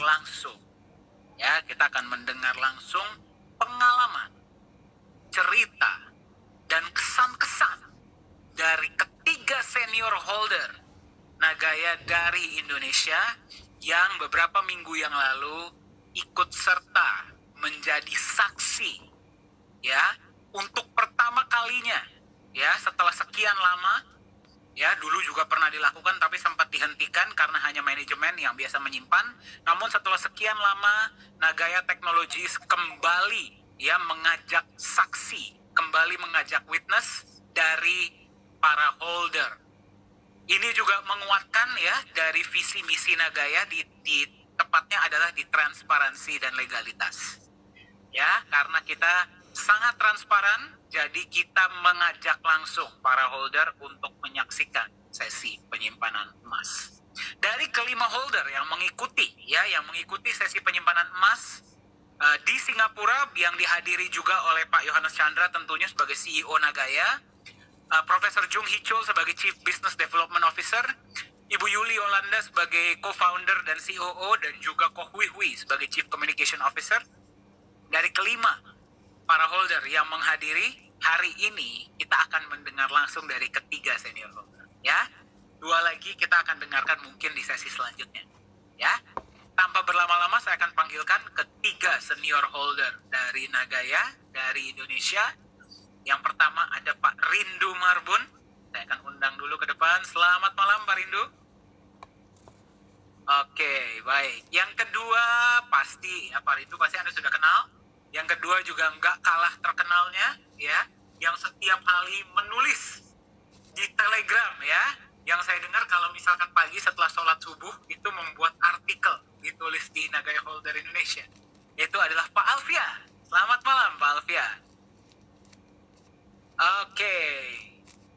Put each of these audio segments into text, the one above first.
langsung. Ya, kita akan mendengar langsung pengalaman, cerita, dan kesan-kesan dari ketiga senior holder Nagaya dari Indonesia yang beberapa minggu yang lalu ikut serta menjadi saksi, ya, untuk pertama kalinya, ya, setelah sekian lama. Ya, dulu juga pernah dilakukan tapi sempat dihentikan karena hanya manajemen yang biasa menyimpan. Namun setelah sekian lama, Nagaya Technologies kembali ya mengajak saksi, kembali mengajak witness dari para holder. Ini juga menguatkan ya dari visi misi Nagaya di tepatnya adalah di transparansi dan legalitas. Ya, karena kita sangat transparan, jadi kita mengajak langsung para holder untuk menyaksikan sesi penyimpanan emas. Dari kelima holder yang mengikuti sesi penyimpanan emas di Singapura yang dihadiri juga oleh Pak Yohanes Chandra tentunya sebagai CEO Nagaya, Profesor Jung Hee Chul sebagai Chief Business Development Officer, Ibu Yuli Yolanda sebagai co-founder dan COO, dan juga Koh Hui Hui sebagai Chief Communication Officer. Dari kelima para holder yang menghadiri hari ini, kita akan mendengar langsung dari ketiga senior holder. Ya, dua lagi kita akan dengarkan mungkin di sesi selanjutnya. Ya, tanpa berlama-lama saya akan panggilkan ketiga senior holder dari Nagaya dari Indonesia. Yang pertama ada Pak Rindu Marbun. Saya akan undang dulu ke depan. Selamat malam Pak Rindu. Oke, baik. Yang kedua pasti, ya Pak Rindu pasti Anda sudah kenal. Yang kedua juga nggak kalah terkenalnya, ya, yang setiap hari menulis di Telegram, ya. Yang saya dengar kalau misalkan pagi setelah sholat subuh itu membuat artikel ditulis di Nagaya Holder Indonesia. Itu adalah Pak Alfian. Selamat malam Pak Alfian. Oke.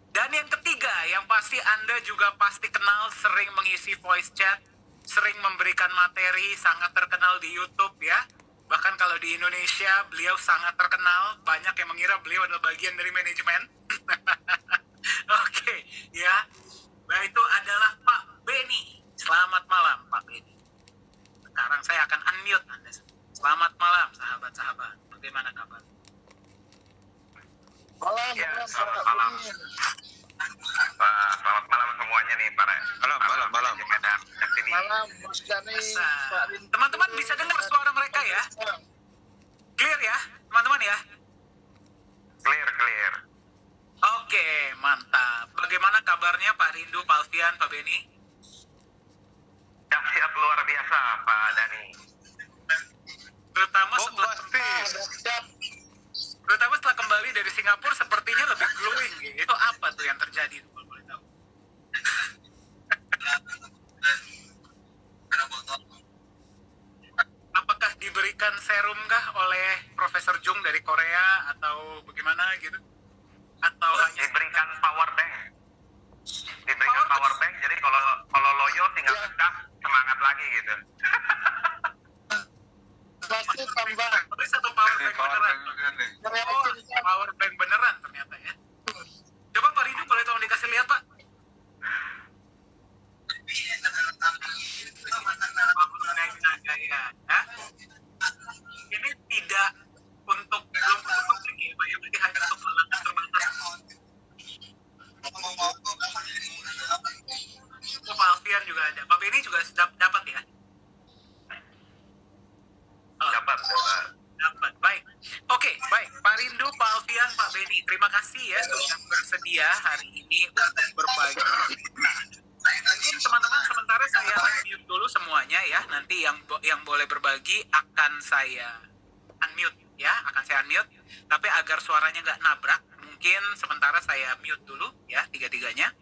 Dan yang ketiga, yang pasti Anda juga pasti kenal, sering mengisi voice chat, sering memberikan materi, sangat terkenal di YouTube, ya. Bahkan kalau di Indonesia, beliau sangat terkenal. Banyak yang mengira beliau adalah bagian dari manajemen. Oke, ya. Nah, itu adalah Pak Beni. Selamat malam, Pak Beni. Sekarang saya akan unmute Anda. Selamat malam, sahabat-sahabat. Bagaimana kabar? Malam, ya, selamat malam. Selamat malam semuanya nih para malam. Malam, Mas Dani. Teman-teman bisa dengar suara mereka ya? Clear ya, teman-teman ya? Clear. Oke, mantap. Bagaimana kabarnya Pak Rindu, Pak Alfian, Pak Beni? Dahsyat luar biasa, Pak Dani. Terutama setelah kembali dari Singapura sepertinya lebih glowing. Itu apa tuh yang terjadi? Kalau boleh tahu. Apakah diberikan serum kah oleh Profesor Jung dari Korea atau bagaimana gitu? Atau hanya diberikan power bank? Diberikan power bank, jadi kalau loyo tinggal ngecas semangat lagi gitu. Pasti tambah. Satu power bank beneran. Oh, power bank beneran ternyata ya. Coba Pak Rindu boleh tolong dikasih lihat Pak. Ini tidak untuk belum untuk publik ya Pak ya, berarti hanya untuk pelanggan terbatas. Oh, Pak Alfian juga ada. Pak Beni juga dapat ya? Oh, Dapat. Baik. Oke, baik. Pak Rindu, Pak Alfian, Pak Beni, terima kasih ya sudah bersedia hari ini untuk berbagi. Nah, mungkin teman-teman sementara saya unmute dulu semuanya ya. Nanti yang boleh berbagi akan saya unmute ya, Tapi agar suaranya nggak nabrak, mungkin sementara saya mute dulu ya tiga-tiganya.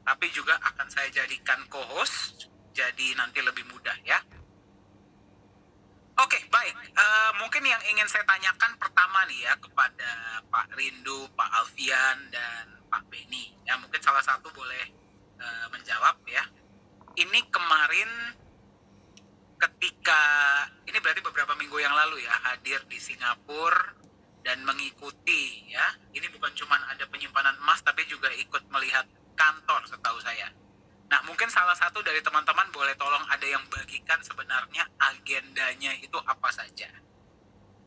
Tapi juga akan saya jadikan co-host, jadi nanti lebih mudah ya. Oke, baik. Mungkin yang ingin saya tanyakan pertama nih ya kepada Pak Rindu, Pak Alfian, dan Pak Beni. Ya, mungkin salah satu boleh menjawab ya. Ini kemarin ketika, ini berarti beberapa minggu yang lalu ya, hadir di Singapura dan mengikuti ya. Ini bukan cuma ada penyimpanan emas, tapi juga ikut melihat kantor setahu saya. Nah, mungkin salah satu dari teman-teman boleh tolong ada yang bagikan sebenarnya agendanya itu apa saja.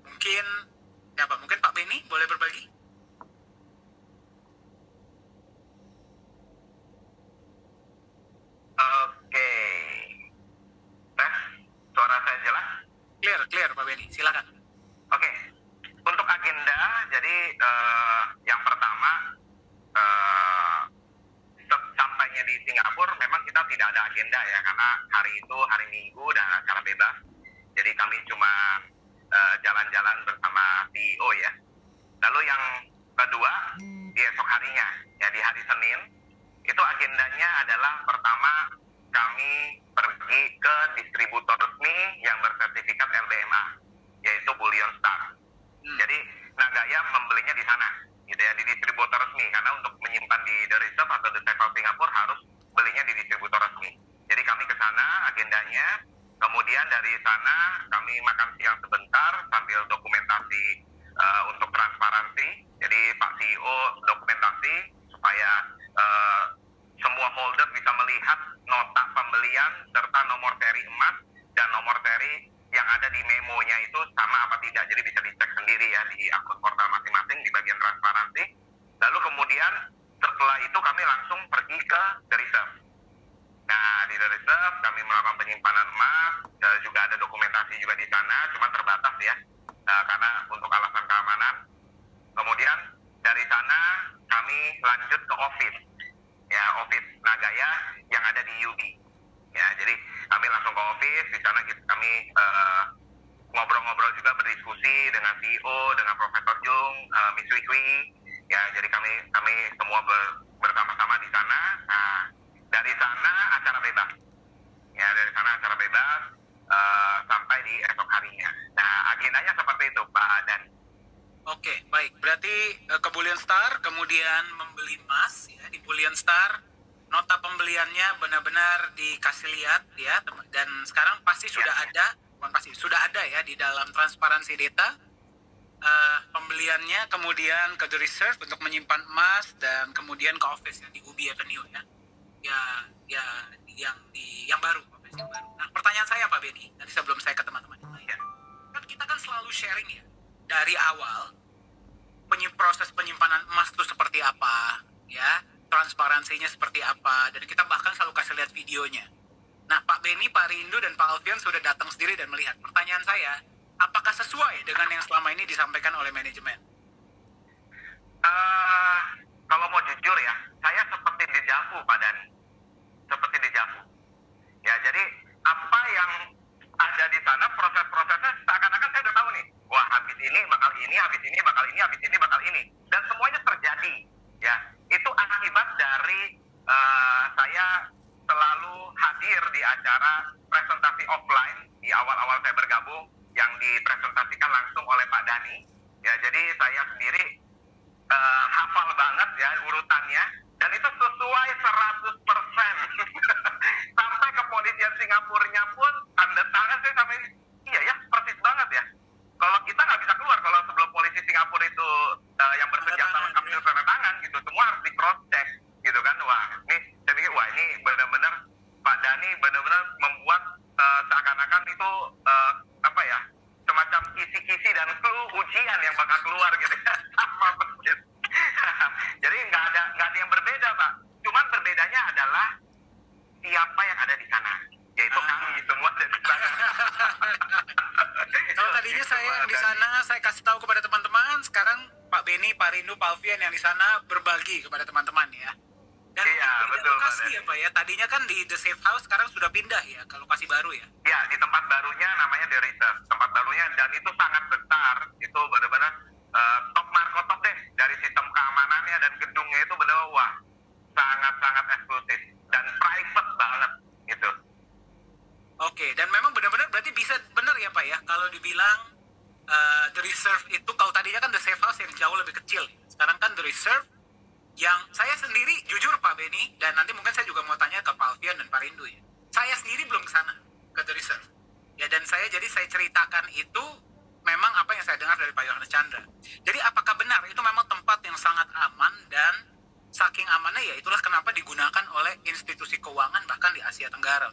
Mungkin siapa? Mungkin Pak Beni boleh berbagi? Oke. Tes, suara saya jelas? Clear Pak Beni, silakan. Oke. Untuk agenda, jadi yang pertama, eh, sampainya di Singapura memang kita tidak ada agenda ya, karena hari itu hari Minggu dan acara bebas. Jadi kami cuma jalan-jalan bersama CEO ya. Lalu yang kedua, di esok harinya, ya di hari Senin, itu agendanya adalah pertama kami pergi ke distributor resmi yang bersertifikat LBMA, yaitu Bullion Star. Jadi Nagaya membelinya di sana, gitu ya, di distributor resmi, karena untuk menyimpan di The Reserve atau The Safe House Singapura harus belinya di distributor resmi. Jadi kami ke sana agendanya, kemudian dari sana kami makan siang sebentar sambil dokumentasi untuk transparansi. Jadi Pak CEO dokumentasi supaya semua holder bisa melihat nota pembelian serta nomor seri emas dan nomor seri yang ada di memonya itu sama apa tidak. Jadi bisa dicek sendiri ya di akun portal masing-masing di bagian transparansi. Lalu kemudian setelah itu kami langsung pergi ke The Reserve. Nah, di The Reserve kami melakukan penyimpanan emas, juga ada dokumentasi juga di sana, cuma terbatas ya, karena untuk alasan keamanan. Kemudian dari sana kami lanjut ke office, ya office Nagaya yang ada di UB. Ya, jadi kami langsung ke office, di sana kami ngobrol-ngobrol juga, berdiskusi dengan CEO, dengan Profesor Jung, Miss Wikwi. Ya, jadi kami semua bersama-sama di sana. Nah, dari sana acara bebas. Ya, dari sana acara bebas sampai di esok harinya. Nah, agendanya seperti itu, Pak Dan. Oke, baik. Berarti ke Bullion Star, kemudian membeli emas ya di Bullion Star. Nota pembeliannya benar-benar dikasih lihat ya, dan sekarang pasti sudah ada, bukan pasti, sudah ada ya di dalam transparansi data. Pembeliannya kemudian ke The Reserve untuk menyimpan emas, dan kemudian ke office yang di Ubi Avenue ya. Ya yang baru, office yang baru. Nah, pertanyaan saya Pak Beni, nanti sebelum saya ke teman-teman yang lain. Kan kita kan selalu sharing ya dari awal proses penyimpanan emas itu seperti apa ya, transparansinya seperti apa, dan kita bahkan selalu kasih lihat videonya. Nah, Pak Beni, Pak Rindu, dan Pak Alfian sudah datang sendiri dan melihat. Pertanyaan saya, apakah sesuai dengan yang selama ini disampaikan oleh manajemen? Kalau mau jujur ya, saya seperti dejavu, Pak Dani. Seperti dejavu. Ya, jadi apa yang ada di sana, proses-prosesnya seakan-akan saya udah tahu nih. Wah, habis ini bakal ini, habis ini bakal ini, habis ini bakal ini. Dan semuanya terjadi. Ya, itu akibat dari saya selalu hadir di acara presentasi offline di awal-awal saya bergabung yang dipresentasikan langsung oleh Pak Dani. Ya, jadi saya sendiri hafal banget ya urutannya, dan itu sesuai 100%. Sampai kepolisian Singapurnya pun tanda tangan saya sampai, iya ya, persis banget ya. Kalau kita nggak bisa keluar kalau sebelum polisi Singapura itu yang bersenjata lengkap itu tanda tangan gitu, semua harus di cross check gitu kan. Wah, nih saya pikir wah ini benar-benar Pak Dani benar-benar membuat seakan-akan itu apa ya, semacam kisi-kisi dan clue ujian yang bakal keluar gitu. Sama persis. Jadi nggak ada yang berbeda, Pak. Cuman berbedanya adalah siapa yang ada di sana, yaitu kami semua ada di sana. Kalau tadinya saya yang di sana, saya kasih tahu kepada teman-teman. Sekarang Pak Beni, Pak Rindu, Pak Alfian yang di sana berbagi kepada teman-teman ya. Dan iya, betul, lokasi ya Pak ya. Tadinya kan di The Safe House, sekarang sudah pindah ya ke lokasi baru ya. Ya, di tempat barunya namanya The Reserve. Tempat barunya, dan itu sangat besar. Itu benar-benar top markotop deh. Dari sistem keamanannya dan gedungnya itu benar-benar wah, sangat-sangat eksklusif dan private banget gitu. Oke, dan memang benar-benar berarti bisa benar ya Pak ya, kalau dibilang The Reserve itu, kalau tadinya kan The Safe House yang jauh lebih kecil, sekarang kan The Reserve yang saya sendiri jujur Pak Beni, dan nanti mungkin saya juga mau tanya ke Pak Alfian dan Pak Rindu ya, saya sendiri belum ke sana, ke The Reserve ya, dan saya ceritakan itu memang apa yang saya dengar dari Pak Yohanes Chandra. Jadi apakah benar itu memang tempat yang sangat aman, dan saking amannya ya itulah kenapa digunakan oleh institusi keuangan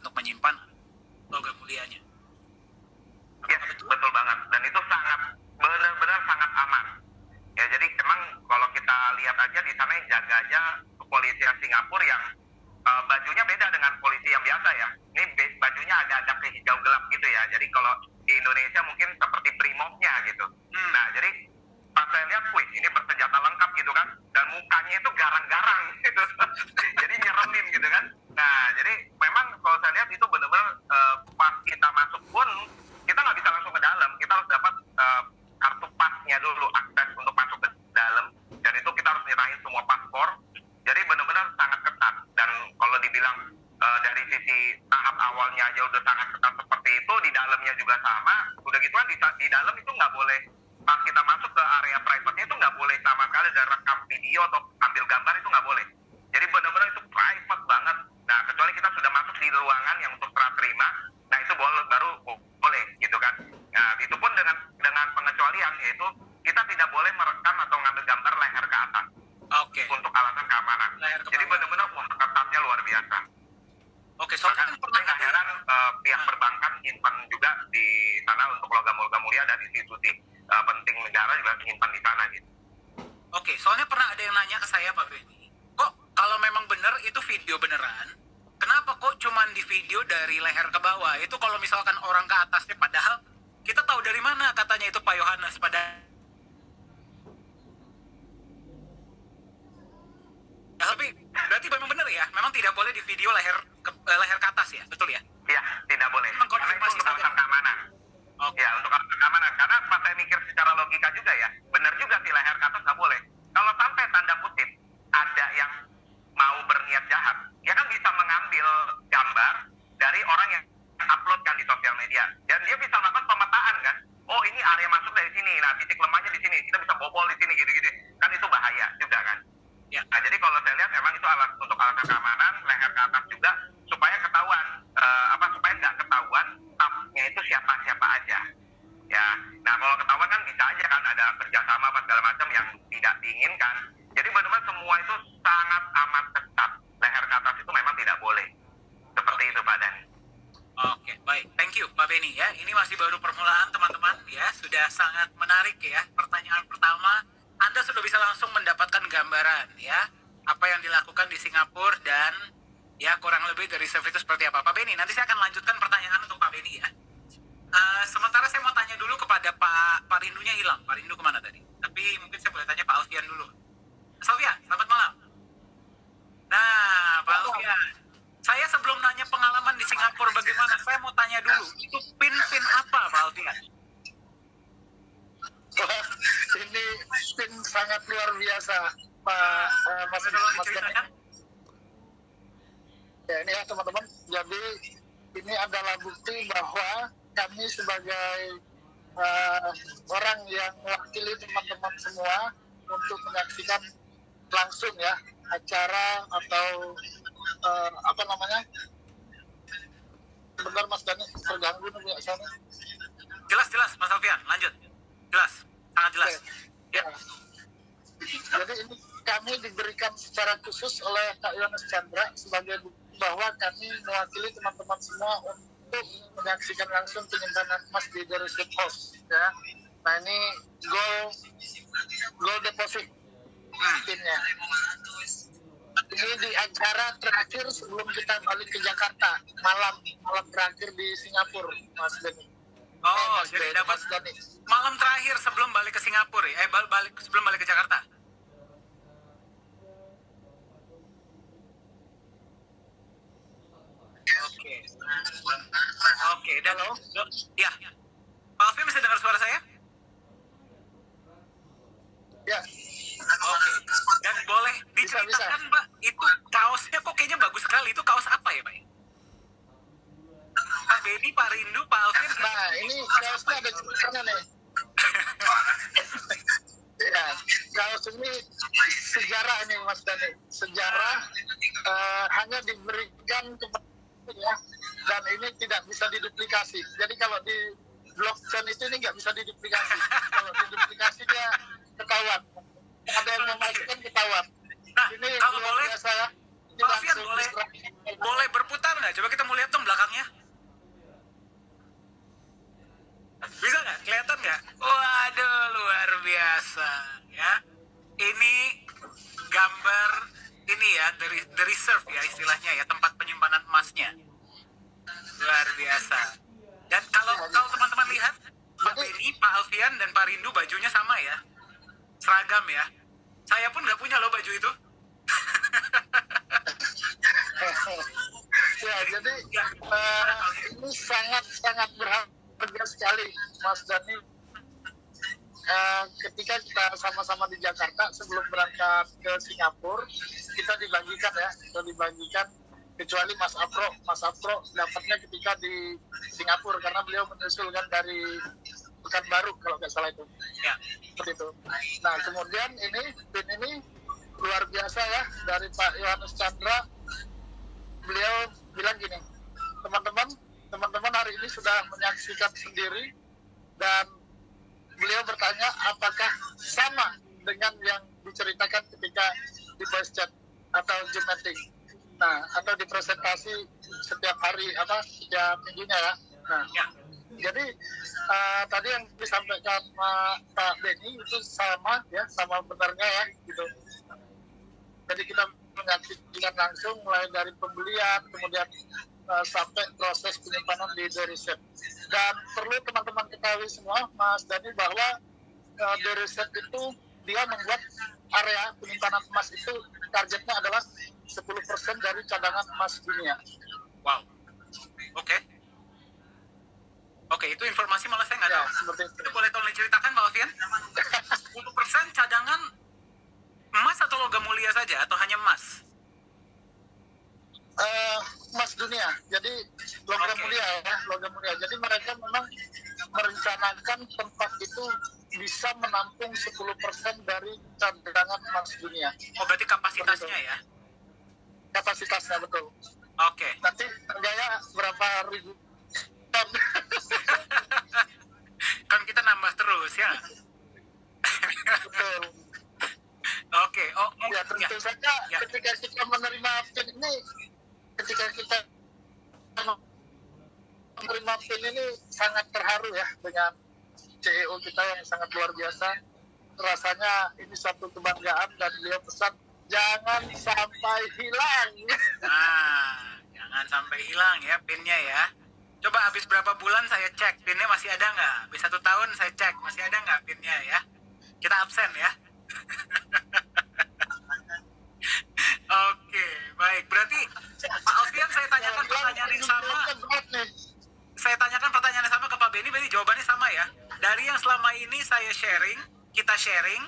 untuk menyimpan logam mulianya. Yes, betul banget. Dan itu sangat, benar-benar sangat aman. Ya, jadi emang kalau kita lihat aja di sana yang jaga aja kepolisian Singapura yang bajunya beda dengan polisi yang biasa ya. Ini bajunya agak-agak ke hijau gelap gitu ya. Jadi kalau di Indonesia mungkin seperti brimobnya gitu. Nah, jadi pas saya lihat, wih, ini bersenjata lengkap gitu kan. Dan mukanya itu garang-garang gitu. Jadi nyeremin gitu kan. Nah, jadi memang kalau saya lihat itu benar-benar pas kita masuk pun, kita nggak bisa langsung ke dalam. Kita harus dapat kartu pasnya dulu, akses untuk masuk ke dalam. Dan itu kita harus nyerahin semua paspor. Jadi benar-benar sangat ketat. Dan kalau dibilang dari sisi tahap awalnya aja udah sangat ketat seperti itu, di dalamnya juga sama. Udah gitu kan di dalam itu nggak boleh, pas kita masuk ke area private-nya itu nggak boleh sama sekali ada rekam video atau ambil gambar, itu nggak boleh. Jadi benar-benar itu private banget. Nah, kecuali kita sudah masuk di ruangan yang untuk serah terima, nah itu baru boleh gitu kan. Nah, itu pun dengan pengecualian, yaitu kita tidak boleh merekam atau ngambil gambar leher ke atas. Oke. Untuk alasan keamanan. Jadi benar-benar ketatnya luar biasa. Oke, soalnya kan pernah nggak heran pihak perbankan nyimpan juga di sana untuk logam-logam mulia dan institusi penting negara juga nyimpan di sana gitu. Oke, soalnya pernah ada yang nanya ke saya, Pak Benny, kok kalau memang benar itu video beneran, kenapa kok cuman di video dari leher ke bawah? Itu kalau misalkan orang ke atasnya, padahal kita tahu dari mana katanya itu Pak Yohanes, tapi berarti memang benar ya, memang tidak boleh di video leher ke atas ya, betul ya? Iya, tidak boleh. Karena itu untuk alasan keamanan. Oke. Ya, untuk alasan keamanan. Karena pas saya mikir secara logika juga ya, benar juga sih leher ke atas nggak boleh. Kalau sampai tanda kutip ada yang mau berniat jahat, dia kan bisa mengambil gambar dari orang yang upload kan di sosial media. Dan dia bisa melakukan pemetaan kan. Oh, ini area masuk dari sini. Nah, titik lemahnya di sini. Kita bisa bobol di sini gitu-gitu. Kan itu bahaya juga kan. Ya. Nah, jadi kalau saya lihat memang itu untuk alasan keamanan, leher ke atas juga supaya ketahuan supaya nggak ketahuan staffnya itu siapa aja. Ya. Nah, kalau ketahuan kan bisa aja kan ada kerjasama apa segala macam yang tidak diinginkan. Jadi benar-benar semua itu sangat amat ketat. Leher ke atas itu memang tidak boleh. Seperti itu, Pak Dan. Oke, baik. Thank you, Pak Benny ya. Ini masih baru permulaan, teman-teman ya. Sudah sangat menarik ya. Pertanyaan pertama, Anda sudah bisa langsung mendapatkan gambaran ya, apa yang dilakukan di Singapura dan ya kurang lebih dari reserve itu seperti apa. Pak Benny, nanti saya akan lanjutkan pertanyaan untuk Pak Benny ya. Sementara saya mau tanya dulu kepada Pak Rindunya hilang. Pak Rindu kemana tadi? Tapi mungkin saya boleh tanya Pak Alfian dulu. Mas Alfian, selamat malam. Nah, Pak Alfian, saya sebelum nanya pengalaman di Singapura bagaimana, saya mau tanya dulu, itu pin apa Pak Alfian? Ini pin sangat luar biasa, Pak Mas Ceritakan. Ya, ini ya teman-teman. Jadi ini adalah bukti bahwa kami sebagai orang yang mewakili teman-teman semua untuk menyaksikan langsung ya acara atau apa namanya? Sebentar Mas Dani, terganggu nih ya sana. Jelas Mas Alfian, lanjut. Jelas, sangat jelas. Ya. Jadi ini kami diberikan secara khusus oleh Kak Yohanes Chandra sebagai bukti bahwa kami mewakili teman-teman semua untuk menyaksikan langsung penyimpanan emas di The Reserve House ya. Nah ini gold deposit pinnya. Ini di acara terakhir sebelum kita balik ke Jakarta, malam terakhir di Singapura, Mas Dani. Oh, Mas jadi Dani, dapat Mas Dani. malam terakhir sebelum balik ke Singapura ya? Sebelum balik ke Jakarta. Oke, dan ya, Pak Alfian bisa dengar suara saya? Ya, Oke, dan boleh diceritakan Bisa. Pak, itu kaosnya kok kayaknya bagus sekali, itu kaos apa ya Pak? Pak Benny, Pak Rindu, Pak Alfian. nah ini kaosnya ada ceritanya nih. Ya, kaos ini sejarah ini Mas Dani. Sejarah hanya diberikan kepada ya, dan ini tidak bisa diduplikasi. Jadi kalau di blockchain itu ini nggak bisa diduplikasi. Kalau diduplikasi dia ketahuan. Ada yang memasukkan ketahuan. Nah, Ini kalau luar boleh, biasa ya. Pak Alfian langsung boleh diserahkan. boleh berputar nggak? Coba kita mau lihat dong belakangnya. Bisa nggak? Kelihatan nggak? Waduh, luar biasa ya. Ini gambar ini ya, the reserve ya istilahnya ya, tempat penyimpanan emasnya. Luar biasa. Dan kalau teman-teman lihat, Pak Beni, Pak Alfian, dan Pak Rindu bajunya sama ya. Seragam ya. Saya pun nggak punya loh baju itu. Ya, jadi ini sangat berharga sekali, Mas Dani. Ketika kita sama-sama di Jakarta sebelum berangkat ke Singapura, kita dibagikan kecuali Mas Afro dapatnya ketika di Singapura karena beliau menyusulkan dari Pekanbaru kalau nggak salah itu. Ya. Seperti itu. Nah, kemudian pin ini luar biasa ya dari Pak Yohanes Chandra. Beliau bilang gini, teman-teman hari ini sudah menyaksikan sendiri dan beliau bertanya apakah sama dengan yang diceritakan ketika di voice chat atau Zoom meeting. Nah, atau di presentasi setiap hari setiap minggunya ya. Nah, Ya. jadi tadi yang disampaikan Pak Beni itu sama benarnya ya gitu. Jadi kita menyaksikan langsung mulai dari pembelian kemudian sampai proses penyimpanan di The Reset. Dan perlu teman-teman ketahui semua, Mas Dani, bahwa The Reset itu dia membuat area penyimpanan emas itu targetnya adalah 10% dari cadangan emas dunia. Wow. Oke. Oke, itu informasi malah saya nggak Ya, tahu. seperti itu. Itu boleh tolong diceritakan, Pak Alfian? 10% cadangan emas atau logam mulia saja atau hanya emas? Emas dunia, jadi logam mulia. Jadi mereka memang merencanakan tempat itu bisa menampung 10% dari cadangan emas dunia. Oh, berarti kapasitasnya ya? Kapasitasnya betul. Oke. Nanti gaya berapa ribu ton. Kan kita nambah terus ya? Betul. Oke. Oh, Ya tentu saja Ya. ketika kita menerima pin ini, sangat terharu ya dengan CEO kita yang sangat luar biasa. Rasanya ini satu kebanggaan dan beliau pesan jangan sampai hilang. Nah, jangan sampai hilang ya pinnya ya. Coba habis berapa bulan saya cek pinnya masih ada nggak? Habis 1 tahun saya cek masih ada nggak pinnya ya. Kita absen ya. Oke, baik. Berarti Pak Alfian saya tanyakan pertanyaan yang sama. Saya tanyakan pertanyaan yang sama ke Pak Beni, berarti jawabannya sama ya. Dari yang selama ini kita sharing,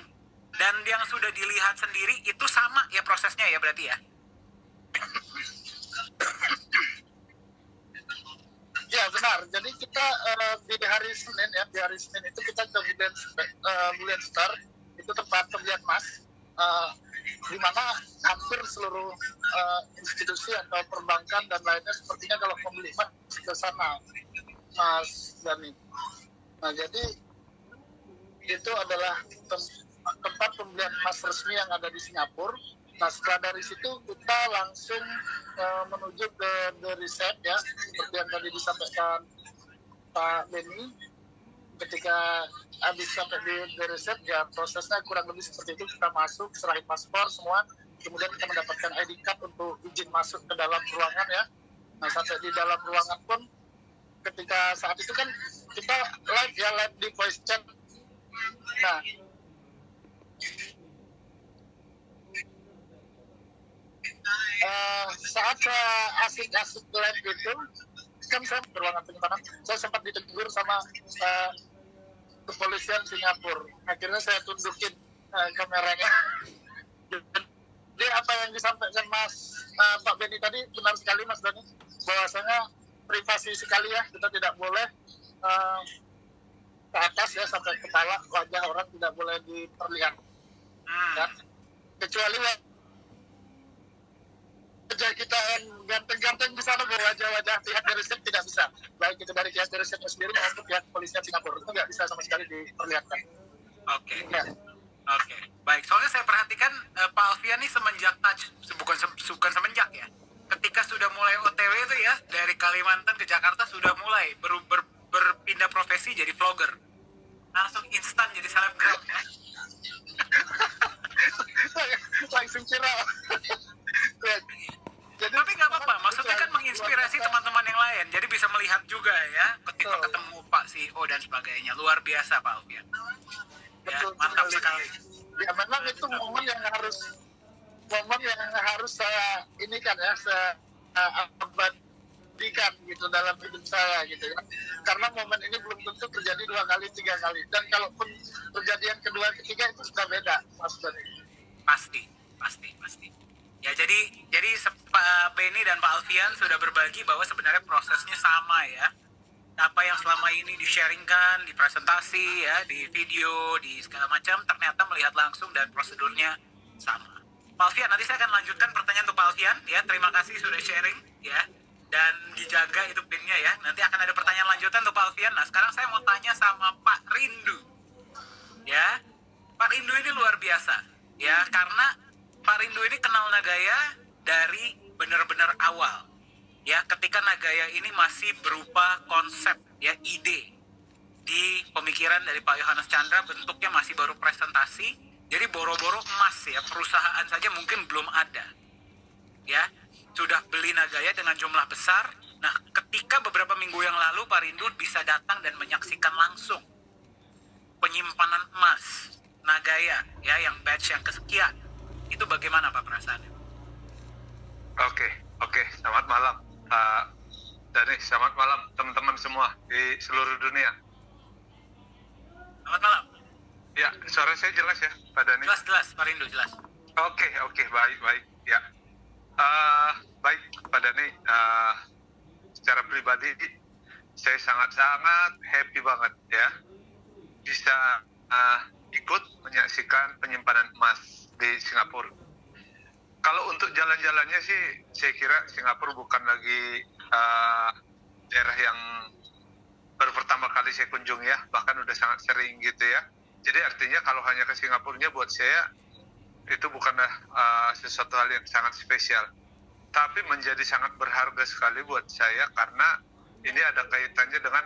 dan yang sudah dilihat sendiri itu sama ya prosesnya ya berarti ya. Ya benar. Jadi kita di hari Senin itu kita ke Bullion Star, itu tempat pembelian emas, di mana hampir seluruh institusi atau perbankan dan lainnya sepertinya kalau membeli emas ke sana, Mas Dani. Nah, jadi itu adalah tempat pembelian emas resmi yang ada di Singapura. Nah, setelah dari situ kita langsung menuju ke The Reset ya, seperti yang tadi disampaikan Pak Beni. Ketika habis sampai di The Reset ya prosesnya kurang lebih seperti itu, kita masuk, serahin paspor semua, kemudian kita mendapatkan ID card untuk izin masuk ke dalam ruangan ya. Nah, sampai di dalam ruangan pun ketika saat itu kan kita live di voice chat. Nah, saat saya asik-asik live gitu, kan saya di ruangan penyimpanan, saya sempat ditegur sama kepolisian Singapura. Akhirnya saya tunjukin kameranya. Jadi apa yang disampaikan Pak Beni tadi benar sekali, Mas Dani, bahwasanya privasi sekali ya, kita tidak boleh ke atas ya sampai kepala, wajah orang tidak boleh diperlihatkan. Ya. Kecuali wajah kita yang ganteng-ganteng di sana, bahwa wajah-wajah pihak dari Reset tidak bisa. Baik itu dari pihak dari Resetnya sendiri maupun pihak kepolisian Singapura, itu nggak bisa sama sekali diperlihatkan. Oke. Ya. Oke. Baik, soalnya saya perhatikan Pak Alfian Alfian nih semenjak touch, bukan semenjak ya, ketika sudah mulai OTW itu ya, dari Kalimantan ke Jakarta sudah mulai berpindah profesi jadi vlogger, langsung instan jadi selebgram ya. Langsung viral. Jadi Tapi nggak apa-apa, maksudnya kan menginspirasi teman-teman yang lain, jadi bisa melihat juga ya, ketika Betul. ketemu Pak CEO dan sebagainya. Luar biasa Pak Alfian. Ya, Betul mantap sekali. sekali. Ya memang itu momen yang harus saya ini kan ya, saya abadikan gitu dalam hidup saya gitu ya. Karena momen ini belum tentu terjadi 2 kali, 3 kali. Dan kalaupun kejadian kedua, ketiga itu sudah beda, Mas Dani. Pasti. Ya jadi Pak Benny dan Pak Alfian sudah berbagi bahwa sebenarnya prosesnya sama ya. Apa yang selama ini di-sharingkan, di presentasi ya, di video, di segala macam, ternyata melihat langsung dan prosedurnya sama. Pak Alfian, nanti saya akan lanjutkan pertanyaan untuk Pak Alfian ya. Terima kasih sudah sharing ya. Dan dijaga itu pinnya ya. Nanti akan ada pertanyaan lanjutan untuk Pak Alfian. Nah, sekarang saya mau tanya sama Pak Rindu. Ya. Pak Rindu ini luar biasa. Ya, karena Pak Rindu ini kenal Nagaya dari benar-benar awal. Ya, ketika Nagaya ini masih berupa konsep, ya, ide di pemikiran dari Pak Yohanes Chandra, bentuknya masih baru presentasi, jadi boro-boro emas ya, perusahaan saja mungkin belum ada. Ya, sudah beli Nagaya dengan jumlah besar. Nah, ketika beberapa minggu yang lalu Pak Rindu bisa datang dan menyaksikan langsung penyimpanan emas Nagaya, ya, yang batch yang kesekian, itu bagaimana Pak perasaannya? Oke. Selamat malam, Pak Dani. Selamat malam, teman-teman semua di seluruh dunia. Selamat malam. Ya, suara saya jelas ya, Pak Dani? Jelas, Pak Rindu, jelas. Oke, baik. Ya, baik, Pak Dani. Secara pribadi, saya sangat-sangat happy banget ya bisa ikut menyaksikan penyimpanan emas di Singapura. Kalau untuk jalan-jalannya sih, saya kira Singapura bukan lagi daerah yang baru pertama kali saya kunjungi ya, bahkan udah sangat sering gitu ya. Jadi artinya kalau hanya ke Singapurnya buat saya itu bukanlah sesuatu hal yang sangat spesial, tapi menjadi sangat berharga sekali buat saya karena ini ada kaitannya dengan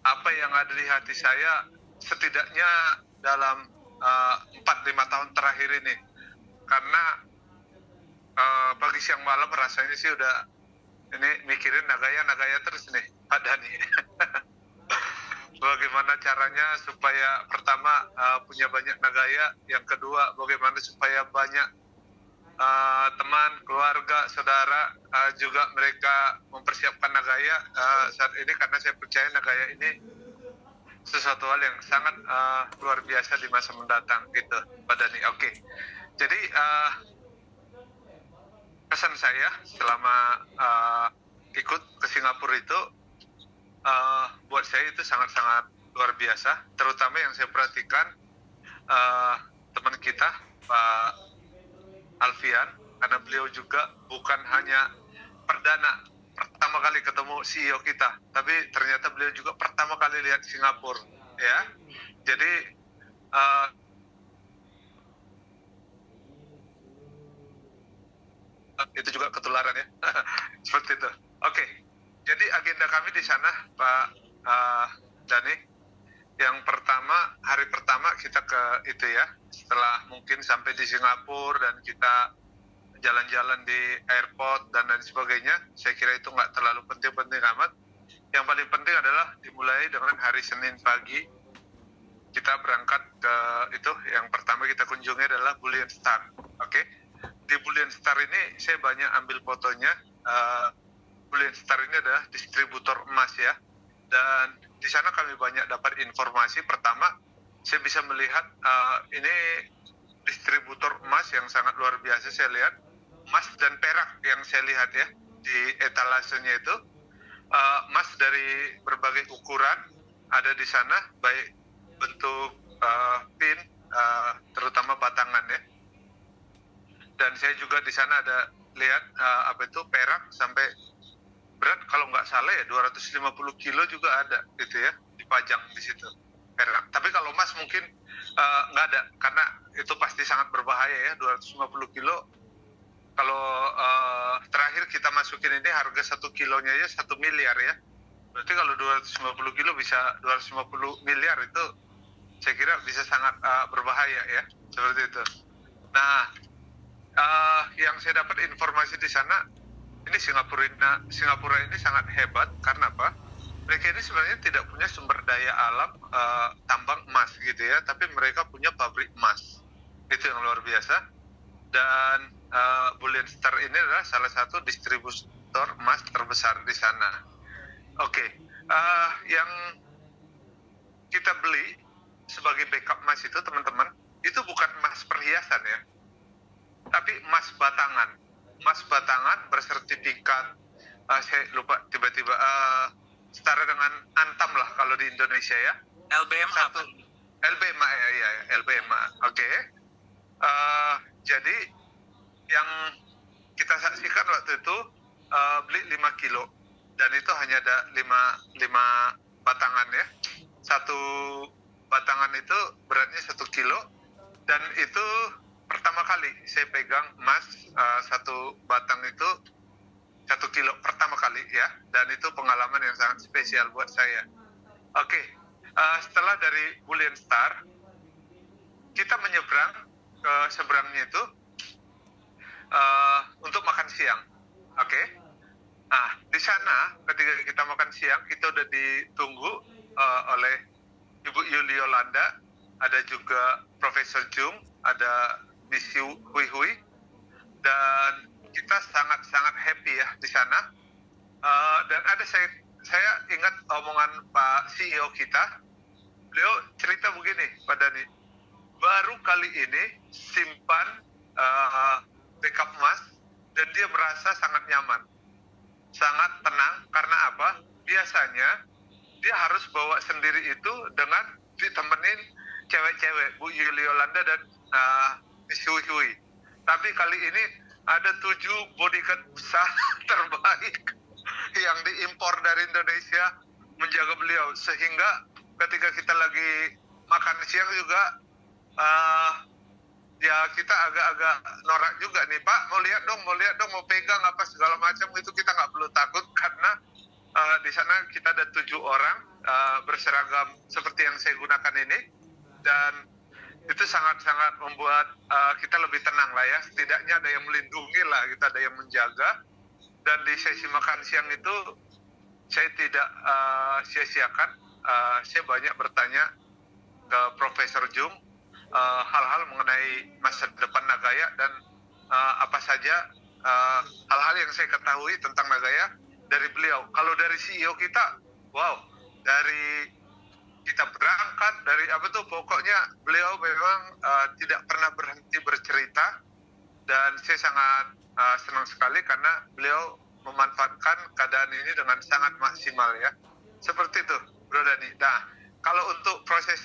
apa yang ada di hati saya setidaknya dalam 4-5 tahun terakhir ini. Karena pagi siang malam rasanya sih udah ini mikirin Nagaya terus nih Pak Dani. Bagaimana caranya supaya pertama punya banyak Nagaya, yang kedua bagaimana supaya banyak teman, keluarga, saudara juga mereka mempersiapkan Nagaya saat ini, karena saya percaya Nagaya ini sesuatu hal yang sangat luar biasa di masa mendatang gitu Pak Dani. Oke. Jadi pesan saya selama ikut ke Singapura itu buat saya itu sangat-sangat luar biasa, terutama yang saya perhatikan teman kita Pak Alfian, karena beliau juga bukan hanya pertama kali ketemu CEO kita, tapi ternyata beliau juga pertama kali lihat Singapura ya. Jadi itu juga ketularan ya. Seperti itu. Oke. Jadi agenda kami di sana Pak Dani, yang pertama, hari pertama kita ke itu ya, setelah mungkin sampai di Singapura dan kita jalan-jalan di airport dan lain sebagainya, saya kira itu nggak terlalu penting-penting amat. Yang paling penting adalah dimulai dengan hari Senin pagi kita berangkat ke itu, yang pertama kita kunjungi adalah Bullion Star. Oke. Di Bullion Star ini saya banyak ambil fotonya. Bullion Star ini adalah distributor emas ya, dan di sana kami banyak dapat informasi. Pertama, saya bisa melihat ini distributor emas yang sangat luar biasa. Saya lihat emas dan perak yang saya lihat ya di etalasenya itu, emas dari berbagai ukuran ada di sana, baik bentuk pin, terutama batangan ya. Dan saya juga di sana ada lihat perak sampai berat kalau nggak salah ya 250 kilo juga ada gitu ya, dipajang di situ perak. Tapi kalau emas mungkin nggak ada, karena itu pasti sangat berbahaya ya, 250 kilo. Kalau terakhir kita masukin ini harga 1 kilonya aja 1 miliar ya. Berarti kalau 250 kilo bisa 250 miliar, itu saya kira bisa sangat berbahaya ya, seperti itu. Nah, yang saya dapat informasi di sana, ini Singapura ini sangat hebat karena apa? Mereka ini sebenarnya tidak punya sumber daya alam tambang emas gitu ya, tapi mereka punya pabrik emas. Itu yang luar biasa. Dan Bullion Star ini adalah salah satu distributor emas terbesar di sana. Oke, yang kita beli sebagai backup emas itu teman-teman, itu bukan emas perhiasan ya, tapi emas batangan. Emas batangan bersertifikat, saya lupa tiba-tiba, setara dengan Antam lah kalau di Indonesia ya. LBMA. LBMA ya, LBMA. Oke. Jadi yang kita saksikan waktu itu beli 5 kilo dan itu hanya ada 5 batangan ya. Satu batangan itu beratnya 1 kilo dan itu pertama kali saya pegang emas satu batang itu 1 kilo pertama kali ya, dan itu pengalaman yang sangat spesial buat saya. Oke, setelah dari Bullion Star kita menyeberang ke seberangnya itu untuk makan siang. Oke. Nah, di sana ketika kita makan siang kita udah ditunggu oleh Ibu Yuli Yolanda, ada juga Profesor Jung, ada Miss Hui Hui, dan kita sangat happy ya di sana. Dan ada saya ingat omongan Pak CEO kita, beliau cerita begini, Pak Dani, baru kali ini simpan backup emas dan dia merasa sangat nyaman, sangat tenang. Karena apa? Biasanya dia harus bawa sendiri itu dengan ditemenin cewek-cewek, Bu Yuli Yolanda dan Miss Hui Hui. Tapi kali ini ada 7 bodyguard besar terbaik yang diimpor dari Indonesia menjaga beliau, sehingga ketika kita lagi makan siang juga ya kita agak-agak norak juga nih, Pak, mau lihat dong, mau pegang apa segala macam, itu kita nggak perlu takut karena di sana kita ada 7 orang berseragam seperti yang saya gunakan ini, dan itu sangat-sangat membuat kita lebih tenang lah ya, setidaknya ada yang melindungi lah, kita ada yang menjaga. Dan di sesi makan siang itu saya tidak sia-siakan, saya banyak bertanya ke Profesor Jung hal-hal mengenai masa depan Nagaya dan apa saja hal-hal yang saya ketahui tentang Nagaya dari beliau. Kalau dari CEO kita, wow, dari kita berangkat dari apa tuh, pokoknya beliau memang tidak pernah berhenti bercerita, dan saya sangat senang sekali karena beliau memanfaatkan keadaan ini dengan sangat maksimal ya. Seperti itu, Bro Dani. Nah, kalau untuk proses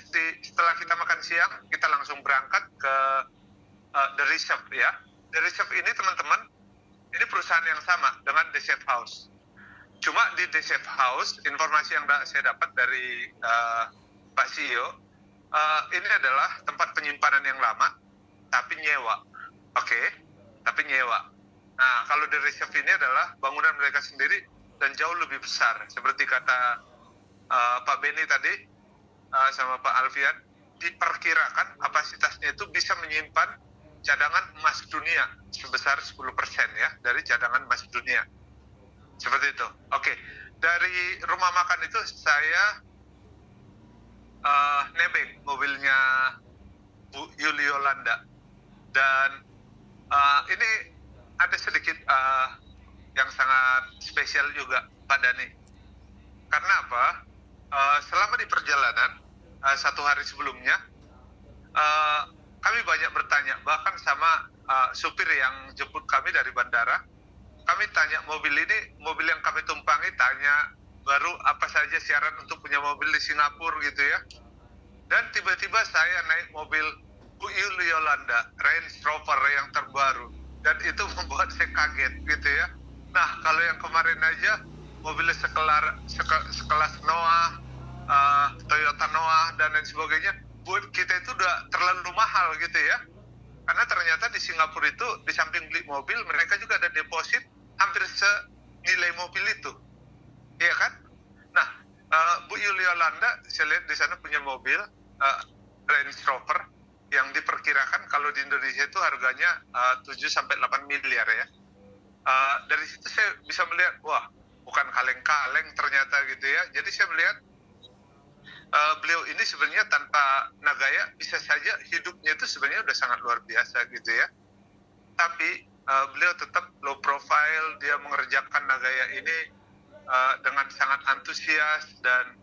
setelah kita makan siang, kita langsung berangkat ke The Reserve ya. The Reserve ini teman-teman, ini perusahaan yang sama dengan The Safe House. Cuma di The Safe House, informasi yang saya dapat dari Pak CEO, ini adalah tempat penyimpanan yang lama, tapi nyewa. Oke, tapi nyewa. Nah, kalau The Reserve ini adalah bangunan mereka sendiri dan jauh lebih besar. Seperti kata Pak Benny tadi, sama Pak Alfian, diperkirakan kapasitasnya itu bisa menyimpan cadangan emas dunia sebesar 10% ya, dari cadangan emas dunia. Seperti itu. Oke, dari rumah makan itu saya nebeng mobilnya Bu Yuli Yolanda, dan ini ada sedikit yang sangat spesial juga, Pak Dani. Karena apa? Selama di perjalanan 1 hari sebelumnya, kami banyak bertanya, bahkan sama supir yang jemput kami dari bandara. Kami tanya mobil yang kami tumpangi, tanya baru apa saja syarat untuk punya mobil di Singapura gitu ya. Dan tiba-tiba saya naik mobil Bu Yuli Yolanda, Range Rover yang terbaru, dan itu membuat saya kaget gitu ya. Nah, kalau yang kemarin aja mobil sekelas Noah, Toyota Noah dan lain sebagainya, buat kita itu udah terlalu mahal gitu ya. Karena ternyata di Singapura itu di samping beli mobil, mereka juga ada deposit hampir senilai mobil itu, iya kan? Nah, Bu Yuli Yolanda, saya lihat di sana punya mobil Range Rover yang diperkirakan kalau di Indonesia itu harganya 7-8 miliar ya. Dari situ saya bisa melihat, wah, bukan kaleng-kaleng ternyata gitu ya. Jadi saya melihat beliau ini sebenarnya tanpa Nagaya bisa saja hidupnya itu sebenarnya udah sangat luar biasa gitu ya. Tapi beliau tetap low profile, dia mengerjakan Nagaya ini dengan sangat antusias, dan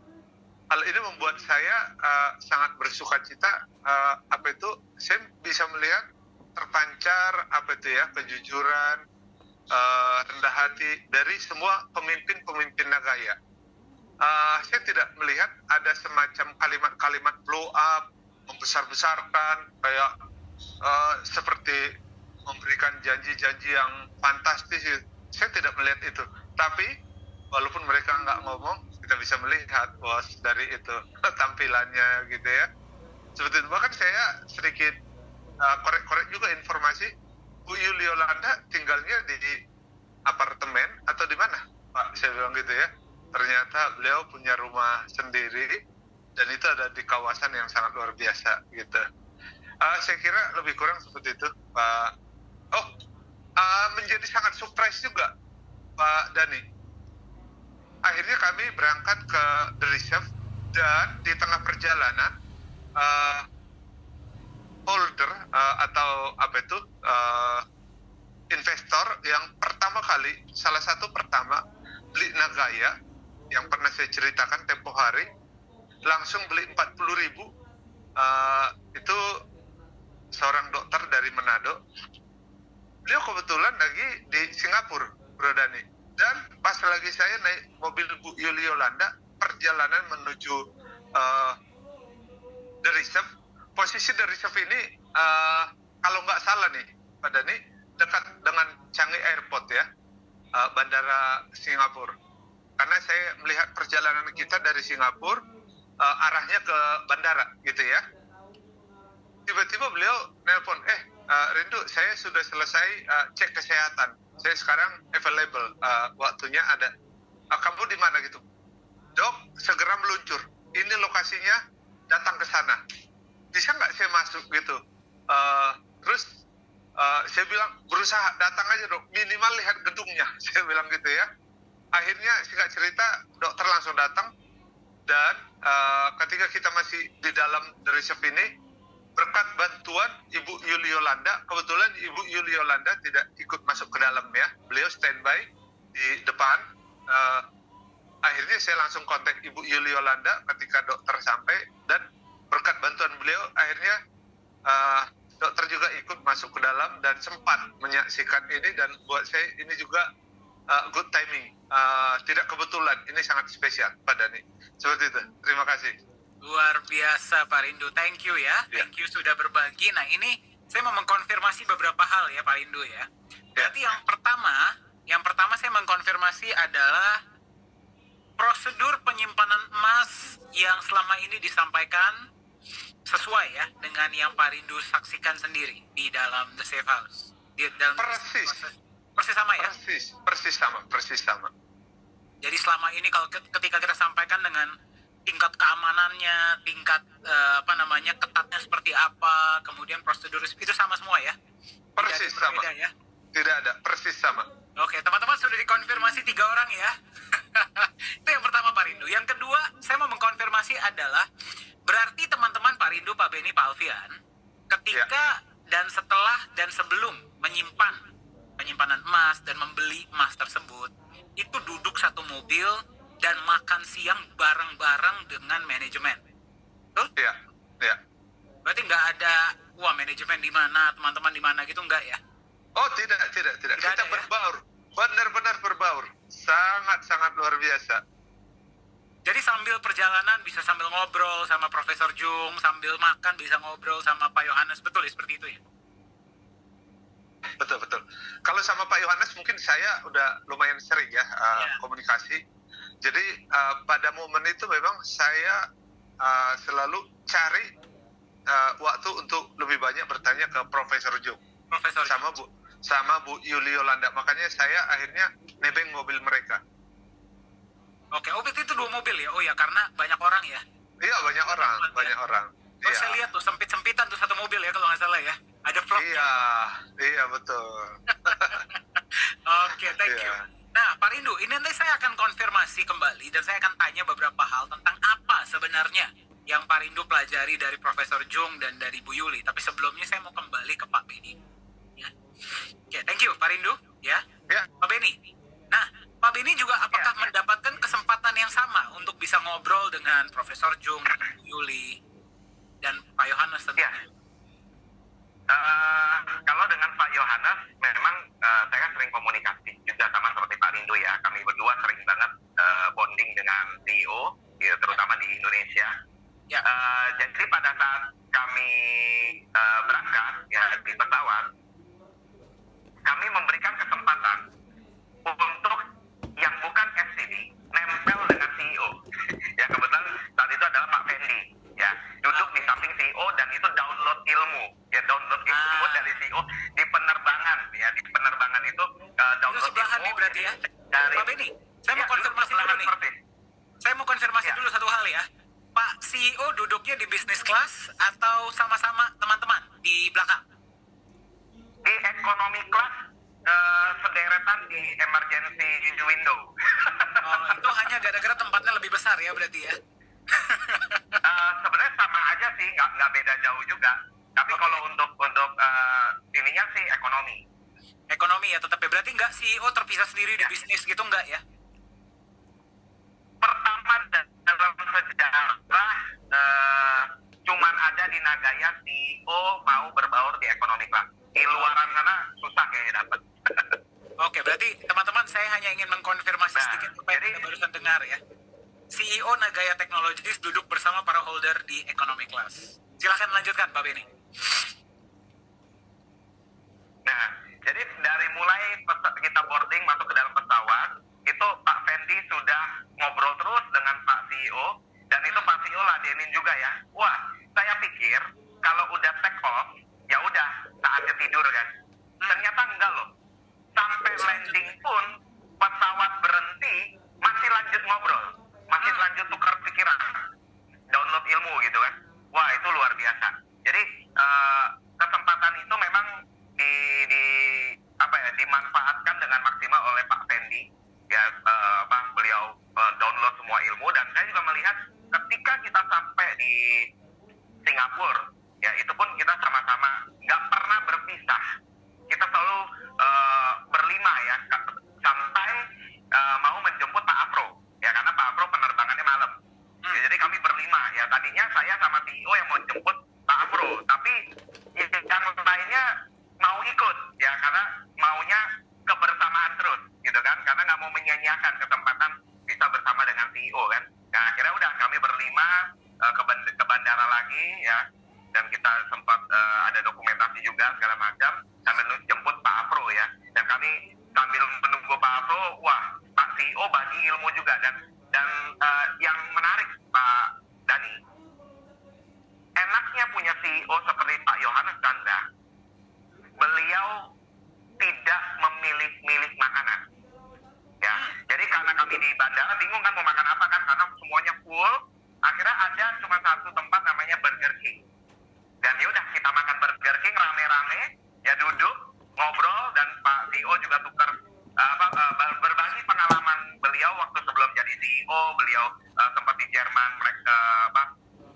hal ini membuat saya sangat bersuka cita. Saya bisa melihat terpancar kejujuran, rendah hati dari semua pemimpin Nagaya. Saya tidak melihat ada semacam kalimat-kalimat blow up, membesar-besarkan, kayak seperti memberikan janji-janji yang fantastis. Saya tidak melihat itu. Tapi walaupun mereka nggak ngomong, kita bisa melihat bahwa dari itu tampilannya gitu ya. Seperti itu. Bahkan saya sedikit korek-korek juga informasi, Bu Yuli Yolanda tinggalnya di apartemen atau di mana, Pak? Saya bilang gitu ya. Ternyata beliau punya rumah sendiri dan itu ada di kawasan yang sangat luar biasa gitu. Saya kira lebih kurang seperti itu, Pak. Menjadi sangat surprise juga, Pak Dhani. Akhirnya kami berangkat ke The Reserve, dan di tengah perjalanan holder investor yang salah satu pertama beli Nagaya yang pernah saya ceritakan tempo hari, langsung beli 40.000. Itu seorang dokter dari Manado. Beliau kebetulan lagi di Singapura, Bro Dhani. Dan pas lagi saya naik mobil Bu Yuli Yolanda, perjalanan menuju The Reserve. Posisi The Reserve ini, kalau nggak salah nih, Pak Dhani, dekat dengan Changi Airport ya, bandara Singapura. Karena saya melihat perjalanan kita dari Singapura, arahnya ke bandara gitu ya. Tiba-tiba beliau nelpon, Rindu, saya sudah selesai cek kesehatan. Saya sekarang available, waktunya ada. Kamu di mana gitu? Dok, segera meluncur. Ini lokasinya, datang ke sana. Bisa nggak saya masuk gitu? Terus saya bilang, berusaha datang aja dok, minimal lihat gedungnya. Saya bilang gitu ya. Akhirnya singkat cerita, dokter langsung datang. Dan ketika kita masih di dalam The Reserve ini, berkat bantuan Ibu Yuli Yolanda, kebetulan Ibu Yuli Yolanda tidak ikut masuk ke dalam ya, beliau standby di depan. Akhirnya saya langsung kontak Ibu Yuli Yolanda ketika dokter sampai, dan berkat bantuan beliau akhirnya dokter juga ikut masuk ke dalam dan sempat menyaksikan ini, dan buat saya ini juga good timing, tidak kebetulan, ini sangat spesial Pak Dhani. Seperti itu, terima kasih. Luar biasa Pak Rindu, thank you ya. Thank you sudah berbagi. Nah ini saya mau mengkonfirmasi beberapa hal ya Pak Rindu ya. Berarti yang pertama saya mengkonfirmasi adalah prosedur penyimpanan emas yang selama ini disampaikan sesuai ya dengan yang Pak Rindu saksikan sendiri di dalam The Safe House. Di dalam persis sama ya? Persis sama. Jadi selama ini kalau ketika kita sampaikan dengan tingkat keamanannya, tingkat ketatnya seperti apa, kemudian prosedur itu sama semua ya? Persis sama. Ya? Tidak ada, persis sama. Oke, teman-teman sudah dikonfirmasi 3 orang ya. Itu yang pertama Pak Rindu. Yang kedua, saya mau mengkonfirmasi adalah berarti teman-teman Pak Rindu, Pak Beni, Pak Alfian, ketika dan setelah dan sebelum penyimpanan emas dan membeli emas tersebut, itu duduk satu mobil dan makan siang bareng-bareng dengan manajemen. Betul? Iya. Berarti nggak ada, manajemen di mana, teman-teman di mana gitu, nggak ya? Oh, tidak. Kita berbaur. Benar-benar berbaur. Sangat-sangat luar biasa. Jadi sambil perjalanan bisa sambil ngobrol sama Profesor Jung, sambil makan bisa ngobrol sama Pak Yohanes, betul ya seperti itu ya? Betul. Kalau sama Pak Yohanes mungkin saya udah lumayan sering ya komunikasi. Jadi pada momen itu memang saya selalu cari waktu untuk lebih banyak bertanya ke Profesor Jung Profesor. sama Bu Yuli Yolanda. Makanya saya akhirnya nebeng mobil mereka. Oke, oh berarti itu 2 mobil ya? Oh ya, karena banyak orang ya? Iya, banyak orang. Oh, Iya. saya lihat tuh, sempit-sempitan tuh satu mobil ya, kalau nggak salah ya? Ada vlognya. Iya betul. Oke, thank you. Iya. Nah, Pak Rindu, ini nanti saya akan konfirmasi kembali dan saya akan tanya beberapa hal tentang apa sebenarnya yang Pak Rindu pelajari dari Profesor Jung dan dari Bu Yuli. Tapi sebelumnya saya mau kembali ke Pak Beni. Ya. Oke, thank you Pak Rindu. Ya. Ya. Pak Beni. Nah, Pak Beni juga apakah mendapatkan kesempatan yang sama untuk bisa ngobrol dengan Profesor Jung, Bu Yuli, dan Pak Yohanes tentunya? Ya. Kalau dengan Pak Yohanes, memang saya kan sering komunikasi juga sama seperti Pak Rindu ya. Kami berdua sering banget bonding dengan CEO, ya, terutama di Indonesia. Ya. Jadi pada saat kami berangkat ya di pesawat, kami memberikan kesempatan untuk yang bukan SCD nempel dengan CEO. Ya kebetulan saat itu adalah Pak Fendi. Ya duduk di samping CEO dan itu download ilmu. Ya download ilmu dari CEO di penerbangan. Ya di penerbangan itu download Itu sebelahan ilmu. nih berarti ya? Dari, Pak Beni, saya mau konfirmasi dulu nih. Saya mau konfirmasi dulu satu hal ya. Pak CEO duduknya di business class atau sama-sama teman-teman di belakang? Di economy class sederetan di emergency window. Oh, itu hanya gara-gara tempatnya lebih besar ya berarti ya? Sebenarnya sama aja sih, nggak beda jauh juga. Tapi kalau untuk ininya sih ekonomi. Ekonomi ya tetap ya. Berarti nggak CEO terpisah sendiri di bisnis gitu nggak ya? Pertama dalam sejarah cuman ada di Nagaya CEO mau berbaur di ekonomi kelas. Di luaran sana susah kayaknya dapat. Oke, berarti teman-teman saya hanya ingin mengkonfirmasi sedikit apa yang kita barusan dengar ya. CEO Nagaya Technologies duduk bersama para holder di economy class. Silahkan lanjutkan Pak Beni. Nah, jadi dari mulai kita boarding masuk ke dalam pesawat, itu Pak Fendi sudah ngobrol terus dengan Pak CEO, dan itu Pak CEO ladenin juga ya. Wah, saya pikir kalau udah take off, ya udah saatnya tidur kan. Ternyata enggak loh. Sampai landing pun pesawat berhenti, masih lanjut ngobrol, masih lanjut tukar pikiran, download ilmu gitu kan. Wah, itu luar biasa. Jadi kesempatan itu memang dimanfaatkan dengan maksimal oleh Pak Fendi. Ya, beliau download semua ilmu, dan saya juga melihat ketika kita sampai di Singapura, ya itu pun kita sama-sama nggak pernah berpisah. Kita selalu berlima ya, sampai mau menjemput Pak Afro, ya karena Pak Afro penerbangannya malam. Ya, jadi kami berlima ya. Tadinya saya sama CEO yang mau jemput Pak Afro, tapi yang lainnya mau ikut ya karena maunya kebersamaan terus gitu kan, karena nggak mau menyia-nyiakan kesempatan bisa bersama dengan CEO kan. Nah akhirnya udah kami berlima ke bandara lagi ya, dan kita sempat ada dokumentasi juga segala macam sambil jemput Pak Afro ya. Dan kami sambil menunggu Pak Afro, wah Pak CEO bagi ilmu juga. Dan yang menarik Pak Dani, enaknya punya CEO seperti Pak Yohanes Chandra, beliau tidak memilih-milih makanan. Ya, jadi karena kami di bandara bingung kan mau makan apa kan, karena semuanya full. Akhirnya ada cuma satu tempat namanya Burger King. Dan yaudah kita makan Burger King rame-rame, ya duduk ngobrol, dan Pak CEO juga tukar berbagi pengalaman beliau waktu sebelum jadi CEO. Beliau sempat di Jerman, mereka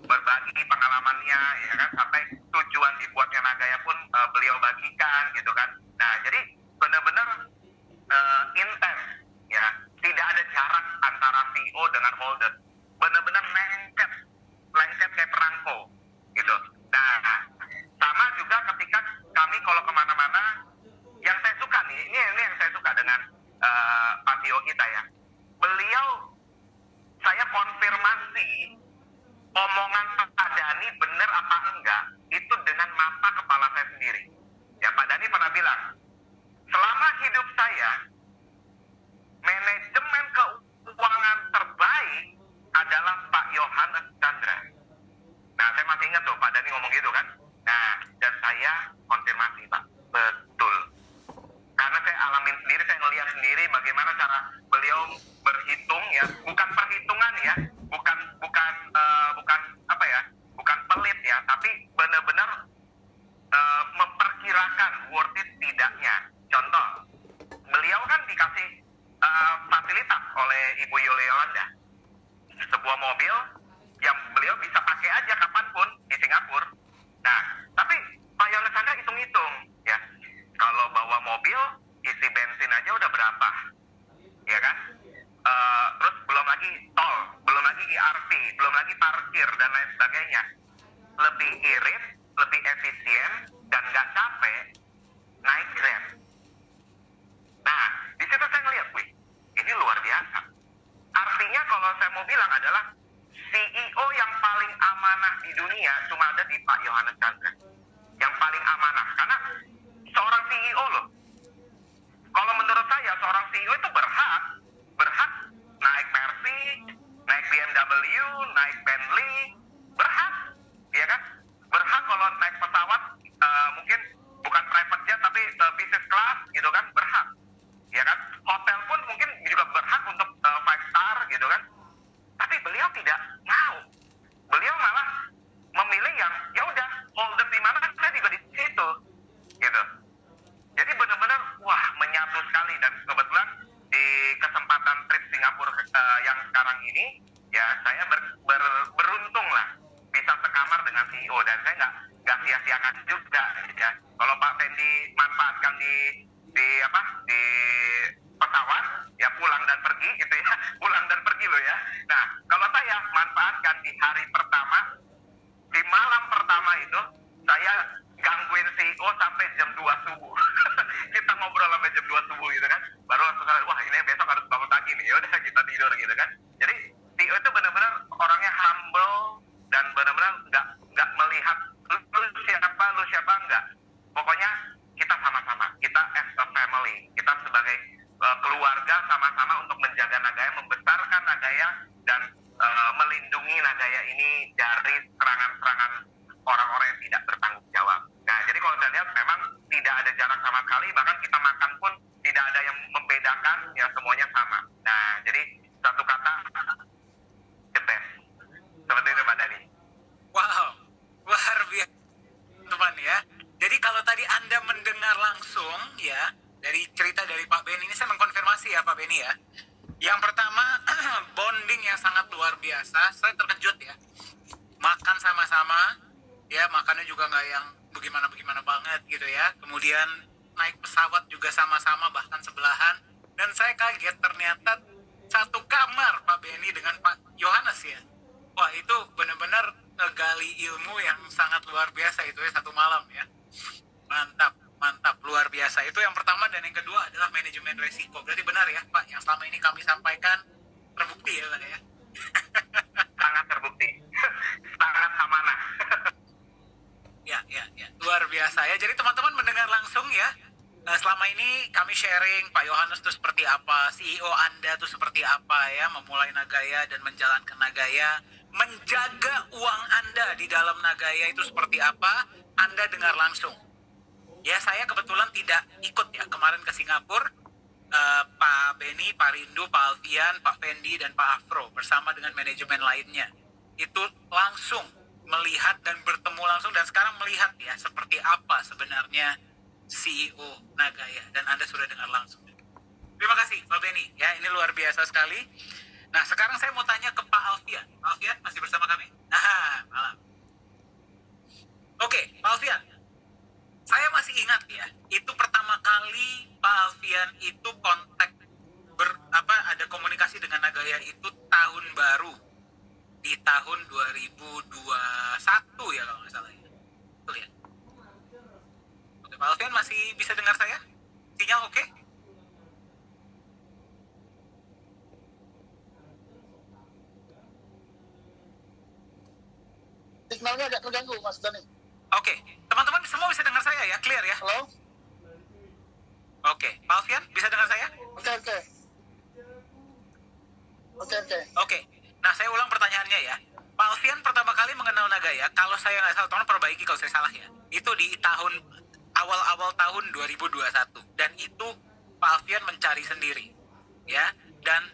berbagi pengalamannya ya kan, sampai tujuan dibuatnya Nagaya pun beliau bagikan gitu kan. Nah jadi benar-benar intens ya, tidak ada jarak antara CEO dengan holder, benar-benar lengket kayak perangko gitu. Nah sama juga ketika kami kalau kemana-mana, yang saya suka nih, ini yang saya suka dengan Pak CEO kita ya, beliau saya konfirmasi omongan Pak Dhani benar apa enggak itu dengan mata kepala saya sendiri. Ya Pak Dhani pernah bilang, selama hidup saya manajemen keuangan terbaik adalah Pak Yohanes Chandra. Nah saya masih ingat tuh Pak Dhani ngomong gitu kan. Nah, dan saya konfirmasi Pak, betul. Karena saya alamin sendiri, saya ngeliat sendiri bagaimana cara beliau berhitung ya, bukan perhitungan ya, bukan apa ya, bukan pelit ya, tapi benar-benar memperkirakan worth it tidaknya. Contoh, beliau kan dikasih fasilitas oleh Ibu Yolanda, sebuah mobil yang beliau bisa pakai aja kapanpun di Singapura. Nah, tapi Pak Yolanda hitung-hitung ya, kalau bawa mobil isi bensin aja udah berapa, ya kan? Terus belum lagi tol, belum lagi ERP, belum lagi parkir dan lain sebagainya. Lebih irit, lebih efisien dan nggak capek naik Grab. Nah, di situ saya ngeliat, wih, ini luar biasa. Artinya kalau saya mau bilang adalah CEO yang paling amanah di dunia cuma ada di Pak Yohanes Chandra. Yang paling amanah, karena seorang CEO loh. Kalau menurut saya seorang CEO itu berhak naik Mercy, naik BMW, naik Bentley, berhak, ya kan? Berhak kalau naik pesawat mungkin bukan private jet tapi business class gitu kan, berhak, ya kan? Hotel pun mungkin juga berhak untuk 5 star gitu kan. Tapi beliau tidak mau. Beliau malah memilih yang ya udah holder di mana saya juga di situ, gitu. Jadi benar-benar wah menyatu sekali, dan kebetulan di kesempatan trip Singapura yang sekarang ini ya saya beruntung lah bisa sekamar dengan CEO, dan saya nggak sia-siakan juga ya. Kalau Pak Fendi manfaatkan di pesawat ya pulang dan pergi gitu ya, pulang dan pergi loh ya. Nah kalau saya manfaatkan di hari pertama, di malam pertama itu saya gangguin CEO sampai jam 2 subuh. Kita ngobrol sampai jam 2 subuh gitu kan. Baru langsung sadar, wah ini besok harus bangun pagi nih. Ya udah kita tidur gitu kan. Jadi CEO itu benar-benar orangnya humble dan benar-benar nggak melihat lu siapa enggak. Pokoknya kita sama-sama, kita as a family, kita sebagai keluarga sama-sama untuk menjaga Nagaya, membesarkan Nagaya dan melindungi Nagaya ini dari serangan-serangan orang-orang yang tidak bertanggung jawab. Nah, jadi kalau saya lihat memang tidak ada jarak sama sekali, bahkan kita makan pun tidak ada yang membedakan, ya semuanya sama. Nah, jadi satu kata, the best. Seperti itu Pak Dhani. Wow, luar biasa teman ya. Jadi kalau tadi Anda mendengar langsung ya dari cerita dari Pak Benny, ini saya mengkonfirmasi ya Pak Benny ya. Yang pertama bonding yang sangat luar biasa. Saya terkejut ya. Makan sama-sama, ya makannya juga nggak yang bagaimana banget gitu ya. Kemudian naik pesawat juga sama-sama bahkan sebelahan. Dan saya kaget ternyata satu kamar Pak Benny dengan Pak Yohanes ya. Wah itu benar-benar ngegali ilmu yang sangat luar biasa itu ya, satu malam ya. Mantap, luar biasa. Itu yang pertama, dan yang kedua adalah manajemen resiko. Berarti benar ya Pak, yang selama ini kami sampaikan terbukti ya Pak ya? Sangat terbukti, sangat amanah. Ya, luar biasa ya. Jadi teman-teman mendengar langsung ya, selama ini kami sharing Pak Yohanes itu seperti apa, CEO Anda itu seperti apa ya, memulai Nagaya dan menjalankan Nagaya, menjaga uang Anda di dalam Nagaya itu seperti apa, Anda dengar langsung. Ya saya kebetulan tidak ikut ya kemarin ke Singapura. Pak Benny, Pak Rindu, Pak Alfian, Pak Fendi, dan Pak Afro bersama dengan manajemen lainnya itu langsung melihat dan bertemu langsung, dan sekarang melihat ya seperti apa sebenarnya CEO Nagaya, dan Anda sudah dengar langsung. Terima kasih Pak Benny ya, ini luar biasa sekali. Nah sekarang saya mau tanya ke Pak Alfian. Pak Alfian masih bersama kami? Malam. Oke, Pak Alfian, saya masih ingat ya, itu pertama kali Pak Alfian itu ada komunikasi dengan Nagaya itu tahun baru di tahun 2021 ya kalau nggak salah ya. Betul ya? Oke, Pak Alfian masih bisa dengar saya? Sinyal oke? Signalnya agak terganggu Mas Dhani. Oke, teman-teman semua bisa dengar saya ya? Clear ya? Halo? Oke, Pak Alfian bisa dengar saya? Oke. Oke, nah saya ulang pertanyaannya ya. Pak Pak Alfian pertama kali mengenal Nagaya, kalau saya nggak salah, tolong perbaiki kalau saya salah ya, itu di awal tahun 2021, dan itu Pak Alfian mencari sendiri, ya, dan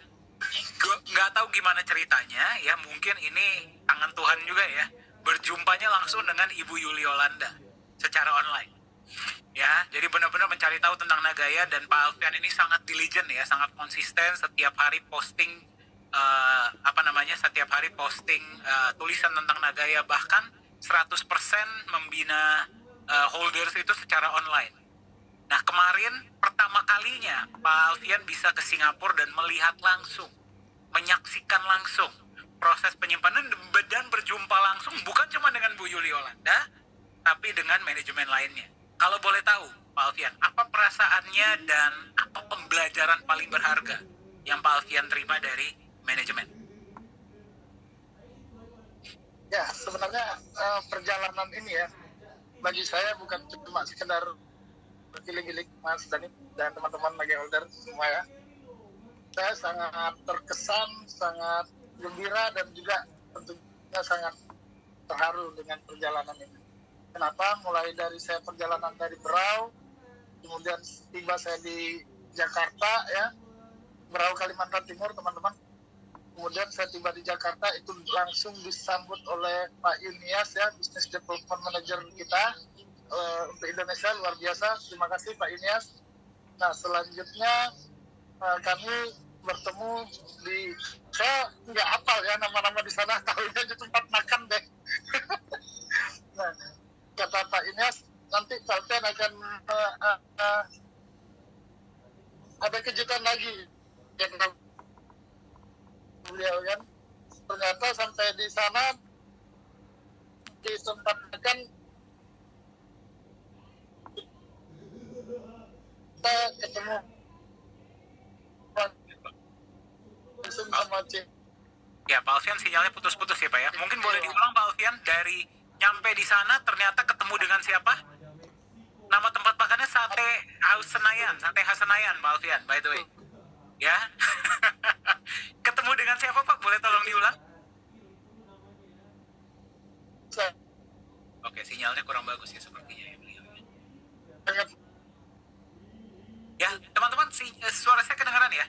nggak tahu gimana ceritanya, ya, mungkin ini tangan Tuhan juga ya, berjumpanya langsung dengan Ibu Yuliolanda secara online, ya, jadi benar-benar mencari tahu tentang Nagaya, dan Pak Alfian ini sangat diligent ya, sangat konsisten, setiap hari posting setiap hari posting tulisan tentang Nagaya, bahkan 100% membina holders itu secara online. Nah, kemarin pertama kalinya Pak Alfian bisa ke Singapura dan melihat langsung, menyaksikan langsung proses penyimpanan dan berjumpa langsung bukan cuma dengan Bu Yuliolanda, tapi dengan manajemen lainnya. Kalau boleh tahu, Pak Alfian, apa perasaannya dan apa pembelajaran paling berharga yang Pak Alfian terima dari manajemen? Ya, sebenarnya perjalanan ini ya, bagi saya bukan cuma sekedar bergiling-giling Mas Dani dan teman-teman holder semua ya. Saya sangat terkesan, sangat gembira, dan juga tentunya sangat terharu dengan perjalanan ini. Kenapa? Mulai dari saya perjalanan dari Berau, kemudian tiba saya di Jakarta ya, Berau Kalimantan Timur teman-teman. Kemudian saya tiba di Jakarta, itu langsung disambut oleh Pak Yunias ya, Business Development Manager kita untuk Indonesia, luar biasa. Terima kasih Pak Yunias. Nah, selanjutnya kami bertemu di, saya nggak hafal ya nama-nama di sana, tahunya di tempat makan deh. Nah, kata Pak Yunias, nanti Pak Alfian akan ada kejutan lagi. Ya, beliau kan, ternyata sampai di sana di tempat makan kita ketemu langsung sama Cik. Ya, Pak Alfian sinyalnya putus-putus ya Pak ya. Mungkin boleh diulang Pak Alfian, dari nyampe di sana ternyata ketemu dengan siapa? Nama tempat makannya Sate Khas Senayan Pak Alfian, by the way. Ya. Ketemu dengan siapa Pak? Boleh tolong diulang? Oke, sinyalnya kurang bagus ya sepertinya ya beliau. Ya, teman-teman, suara saya kedengaran ya?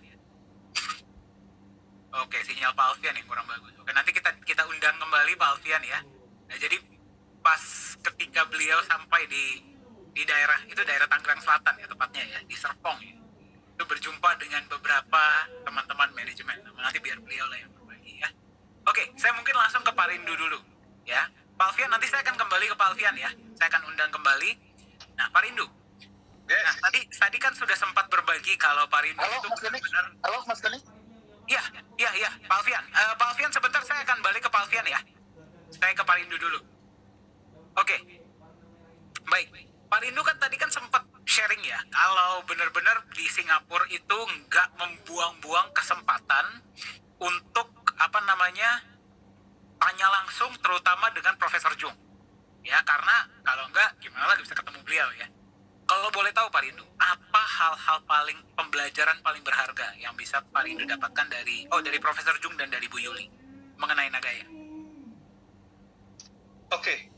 Oke, sinyal Pak Alfian yang kurang bagus. Oke, nanti kita undang kembali Pak Alfian ya. Nah, jadi pas ketika beliau sampai di daerah itu, daerah Tangerang Selatan ya tepatnya ya, di Serpong ya, itu berjumpa dengan beberapa teman-teman manajemen. Nah, nanti biar beliau lah yang berbagi ya. Oke, saya mungkin langsung ke Pak Rindu dulu ya. Pak Alfian, nanti saya akan kembali ke Pak Alfian ya. Saya akan undang kembali. Nah, Pak Rindu. Yes. Nah, tadi kan sudah sempat berbagi kalau Pak Rindu Halo itu Mas Dani. benar. Halo Mas Dani. Iya, Pak Alfian. Pak Alfian, sebentar saya akan balik ke Pak Alfian ya. Saya ke Pak Rindu dulu. Oke. Baik. Pak Rindu kan tadi kan sempat sharing ya, kalau benar-benar di Singapura itu nggak membuang-buang kesempatan untuk tanya langsung, terutama dengan Profesor Jung. Ya, karena kalau nggak gimana lagi bisa ketemu beliau ya. Kalau boleh tahu Pak Rindu, apa hal-hal pembelajaran paling berharga yang bisa Pak Rindu dapatkan dari Profesor Jung dan dari Bu Yuli mengenai Nagaya? Oke,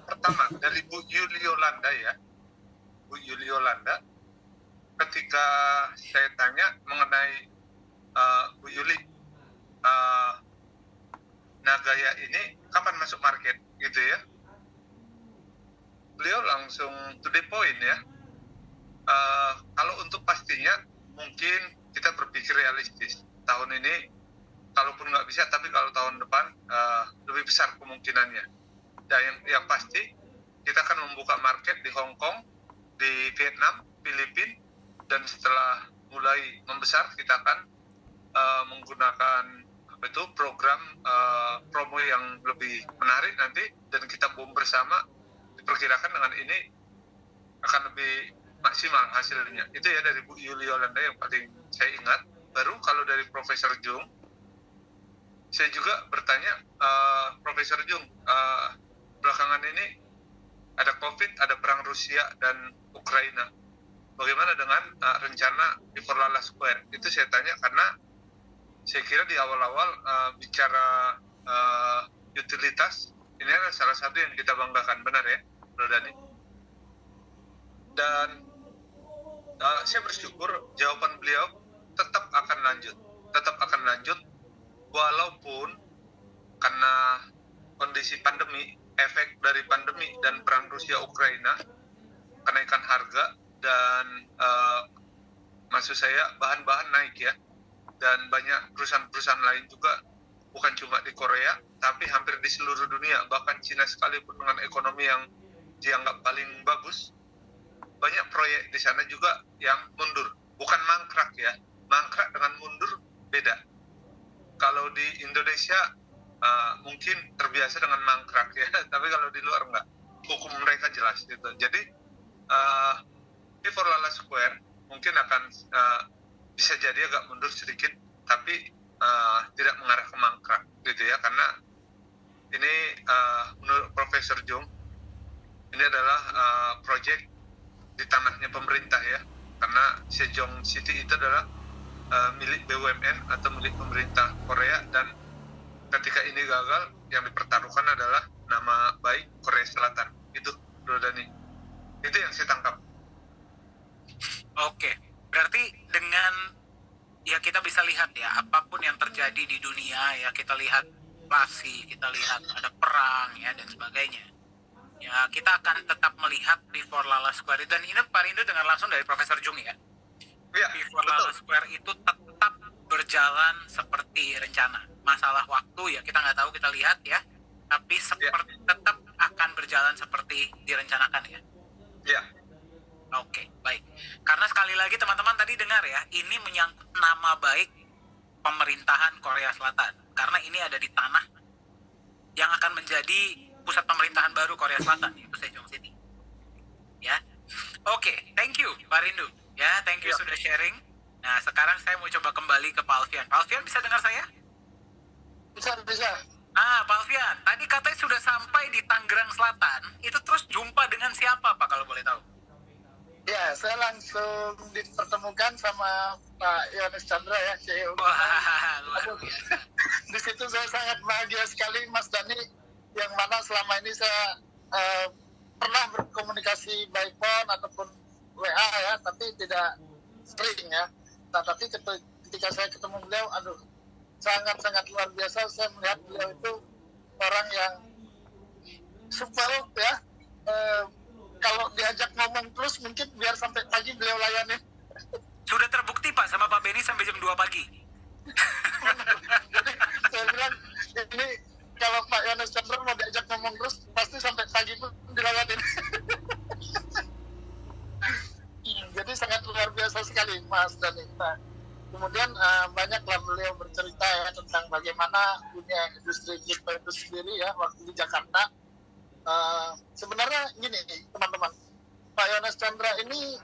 pertama dari Bu Yuliolanda ya. Bu Yuliolanda, ketika saya tanya mengenai Bu Yuli, Nagaya ini kapan masuk market gitu ya, beliau langsung to the point ya. Kalau untuk pastinya mungkin kita berpikir realistis. Tahun ini kalaupun nggak bisa, tapi kalau tahun depan lebih besar kemungkinannya. Dan yang pasti kita akan membuka market di Hong Kong, di Vietnam, Filipina, dan setelah mulai membesar kita akan menggunakan program promo yang lebih menarik nanti, dan kita boom bersama. Diperkirakan dengan ini akan lebih maksimal hasilnya. Itu ya dari Bu Yuliolanda yang paling saya ingat. Baru kalau dari Profesor Jung, saya juga bertanya, Profesor Jung, belakangan ini ada COVID, ada perang Rusia dan Ukraina. Bagaimana dengan rencana di Perlala Square? Itu saya tanya karena saya kira di awal-awal bicara utilitas ini adalah salah satu yang kita banggakan, benar ya, Bro Dani? Dan saya bersyukur jawaban beliau tetap akan lanjut walaupun karena kondisi pandemi, efek dari pandemi dan perang Rusia Ukraina, kenaikan harga dan maksud saya bahan-bahan naik ya, dan banyak perusahaan-perusahaan lain juga, bukan cuma di Korea tapi hampir di seluruh dunia, bahkan Cina sekalipun dengan ekonomi yang dianggap paling bagus, banyak proyek di sana juga yang mundur, bukan mangkrak ya. Mangkrak dengan mundur beda. Kalau di Indonesia mungkin terbiasa dengan mangkrak ya, tapi kalau di luar enggak. Hukum mereka jelas gitu. Jadi di Forlala Square mungkin akan bisa jadi agak mundur sedikit, tapi tidak mengarah ke mangkrak gitu ya, karena ini menurut Profesor Jung ini adalah proyek di tanahnya pemerintah ya, karena Sejong City itu adalah milik BUMN atau milik pemerintah Korea, dan ketika ini gagal yang dipertaruhkan adalah nama baik Korea Selatan. Itu Bro Dani, itu yang saya tangkap. Oke, berarti dengan ya kita bisa lihat ya, apapun yang terjadi di dunia ya, kita lihat inflasi, kita lihat ada perang ya dan sebagainya. Ya, kita akan tetap melihat di Forlala Square. Dan ini Pak Rindu dengar langsung dari Profesor Jung ya. Ya, Di Forlala Square itu tetap berjalan seperti rencana. Masalah waktu ya kita nggak tahu, kita lihat ya. Tapi seperti tetap akan berjalan seperti direncanakan ya. Ya. Oke, baik. Karena sekali lagi teman-teman tadi dengar ya, ini menyangkut nama baik pemerintahan Korea Selatan. Karena ini ada di tanah yang akan menjadi pusat pemerintahan baru Korea Selatan, yaitu Sejong City. Ya. Oke, thank you Pak Rindu. Ya, thank you sudah sharing. Nah, sekarang saya mau coba kembali ke Pak Alfian. Pak Alfian bisa dengar saya? Bisa. Pak Alfian, tadi katanya sudah sampai di Tangerang Selatan. Itu terus jumpa dengan siapa Pak kalau boleh tahu? Ya, saya langsung dipertemukan sama Pak Yohanes Chandra ya, CEO. Wah, luar biasa. Di situ saya sangat bahagia sekali, Mas Dani, yang mana selama ini saya pernah berkomunikasi by phone ataupun WA ya, tapi tidak sering ya. Nah, tapi ketika saya ketemu beliau, aduh, sangat-sangat luar biasa. Saya melihat beliau itu orang yang super ya. Kalau diajak ngomong terus mungkin biar sampai pagi beliau layani. Sudah terbukti Pak sama Pak Benny sampai jam 2 pagi. Jadi saya bilang ini kalau Pak Yohanes Chandra mau diajak ngomong terus pasti sampai pagi pun dilayanin. Jadi sangat luar biasa sekali Mas Dani. Nah, kemudian banyaklah beliau bercerita ya tentang bagaimana dunia industri kripto itu sendiri ya waktu di Jakarta. Sebenarnya gini teman-teman, Pak Yohanes Chandra ini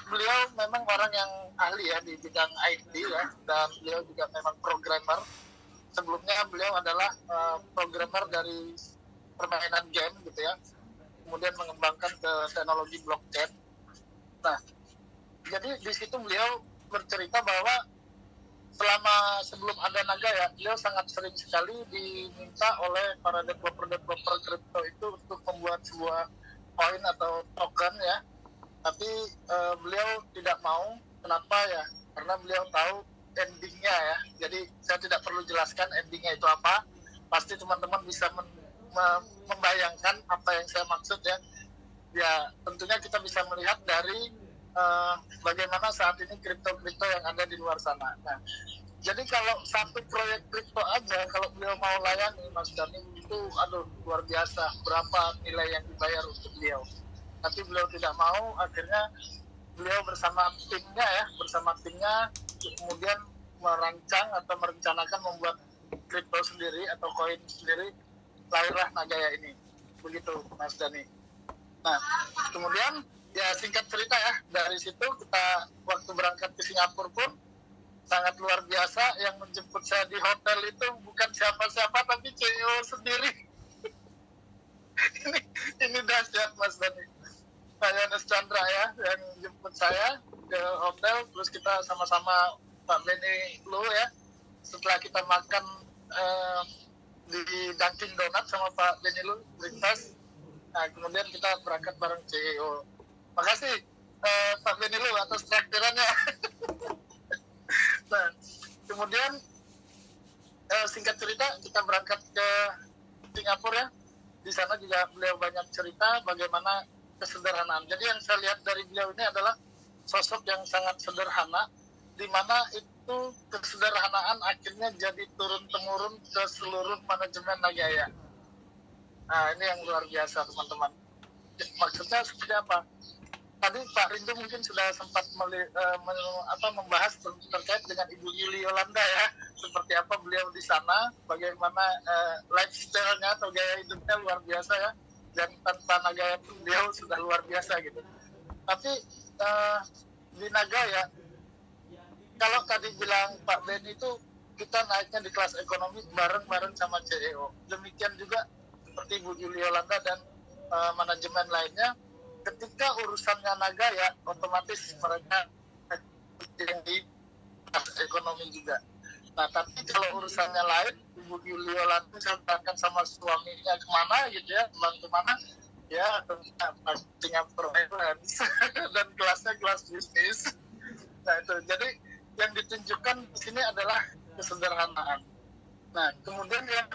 beliau memang orang yang ahli ya di bidang IT ya, dan beliau juga memang programmer. Sebelumnya beliau adalah programmer dari permainan game gitu ya, kemudian mengembangkan ke teknologi blockchain. Nah, jadi di situ beliau bercerita bahwa sebelum ada Naga ya, beliau sangat sering sekali diminta oleh para developer kripto itu untuk membuat sebuah koin atau token ya. Tapi beliau tidak mau. Kenapa ya? Karena beliau tahu endingnya ya. Jadi saya tidak perlu jelaskan endingnya itu apa. Pasti teman-teman bisa membayangkan apa yang saya maksud ya. Ya tentunya kita bisa melihat dari bagaimana saat ini kripto-kripto yang ada di luar sana. Nah, jadi kalau satu proyek kripto aja, kalau beliau mau layani Mas Dani itu, aduh luar biasa berapa nilai yang dibayar untuk beliau. Tapi beliau tidak mau, akhirnya beliau bersama timnya kemudian merancang atau merencanakan membuat kripto sendiri atau koin sendiri, lahirlah Nagaya ini. Begitu Mas Dani. Nah, kemudian ya singkat cerita ya, dari situ kita waktu berangkat ke Singapura pun sangat luar biasa. Yang menjemput saya di hotel itu bukan siapa-siapa tapi CEO sendiri. ini dahsyat Mas Dani. Pak Yohanes Chandra ya yang jemput saya ke hotel, terus kita sama-sama Pak Benny Lu ya, setelah kita makan di Dunkin Donut sama Pak Benilu lintas. Nah, kemudian kita berangkat bareng CEO. Makasih Pak Benilu atas traktirannya. Nah, kemudian singkat cerita kita berangkat ke Singapura ya. Di sana juga beliau banyak cerita bagaimana kesederhanaan. Jadi yang saya lihat dari beliau ini adalah sosok yang sangat sederhana, di mana itu kesederhanaan akhirnya jadi turun-temurun ke seluruh manajemen Nagaya. Nah, ini yang luar biasa, teman-teman. Maksudnya seperti apa? Tadi Pak Rindu mungkin sudah sempat membahas terkait dengan Ibu Yuli Yolanda ya, seperti apa beliau di sana, bagaimana lifestyle-nya atau gaya hidupnya luar biasa ya, dan tanpa Nagaya pun beliau sudah luar biasa gitu. Tapi di Nagaya, kalau tadi bilang Pak Ben itu kita naiknya di kelas ekonomi bareng-bareng sama CEO. Demikian juga seperti Bu Yuli Yolanda dan manajemen lainnya. Ketika urusannya Nagaya, otomatis mereka di kelas ekonomi juga. Nah, tapi kalau urusannya lain, Ibu Yuli Yolanda misalkan sama suaminya kemana gitu ya, kemana ya, Singapura Airlines dan kelasnya kelas bisnis. Nah, itu jadi yang ditunjukkan di sini adalah kesederhanaan. Nah, kemudian yang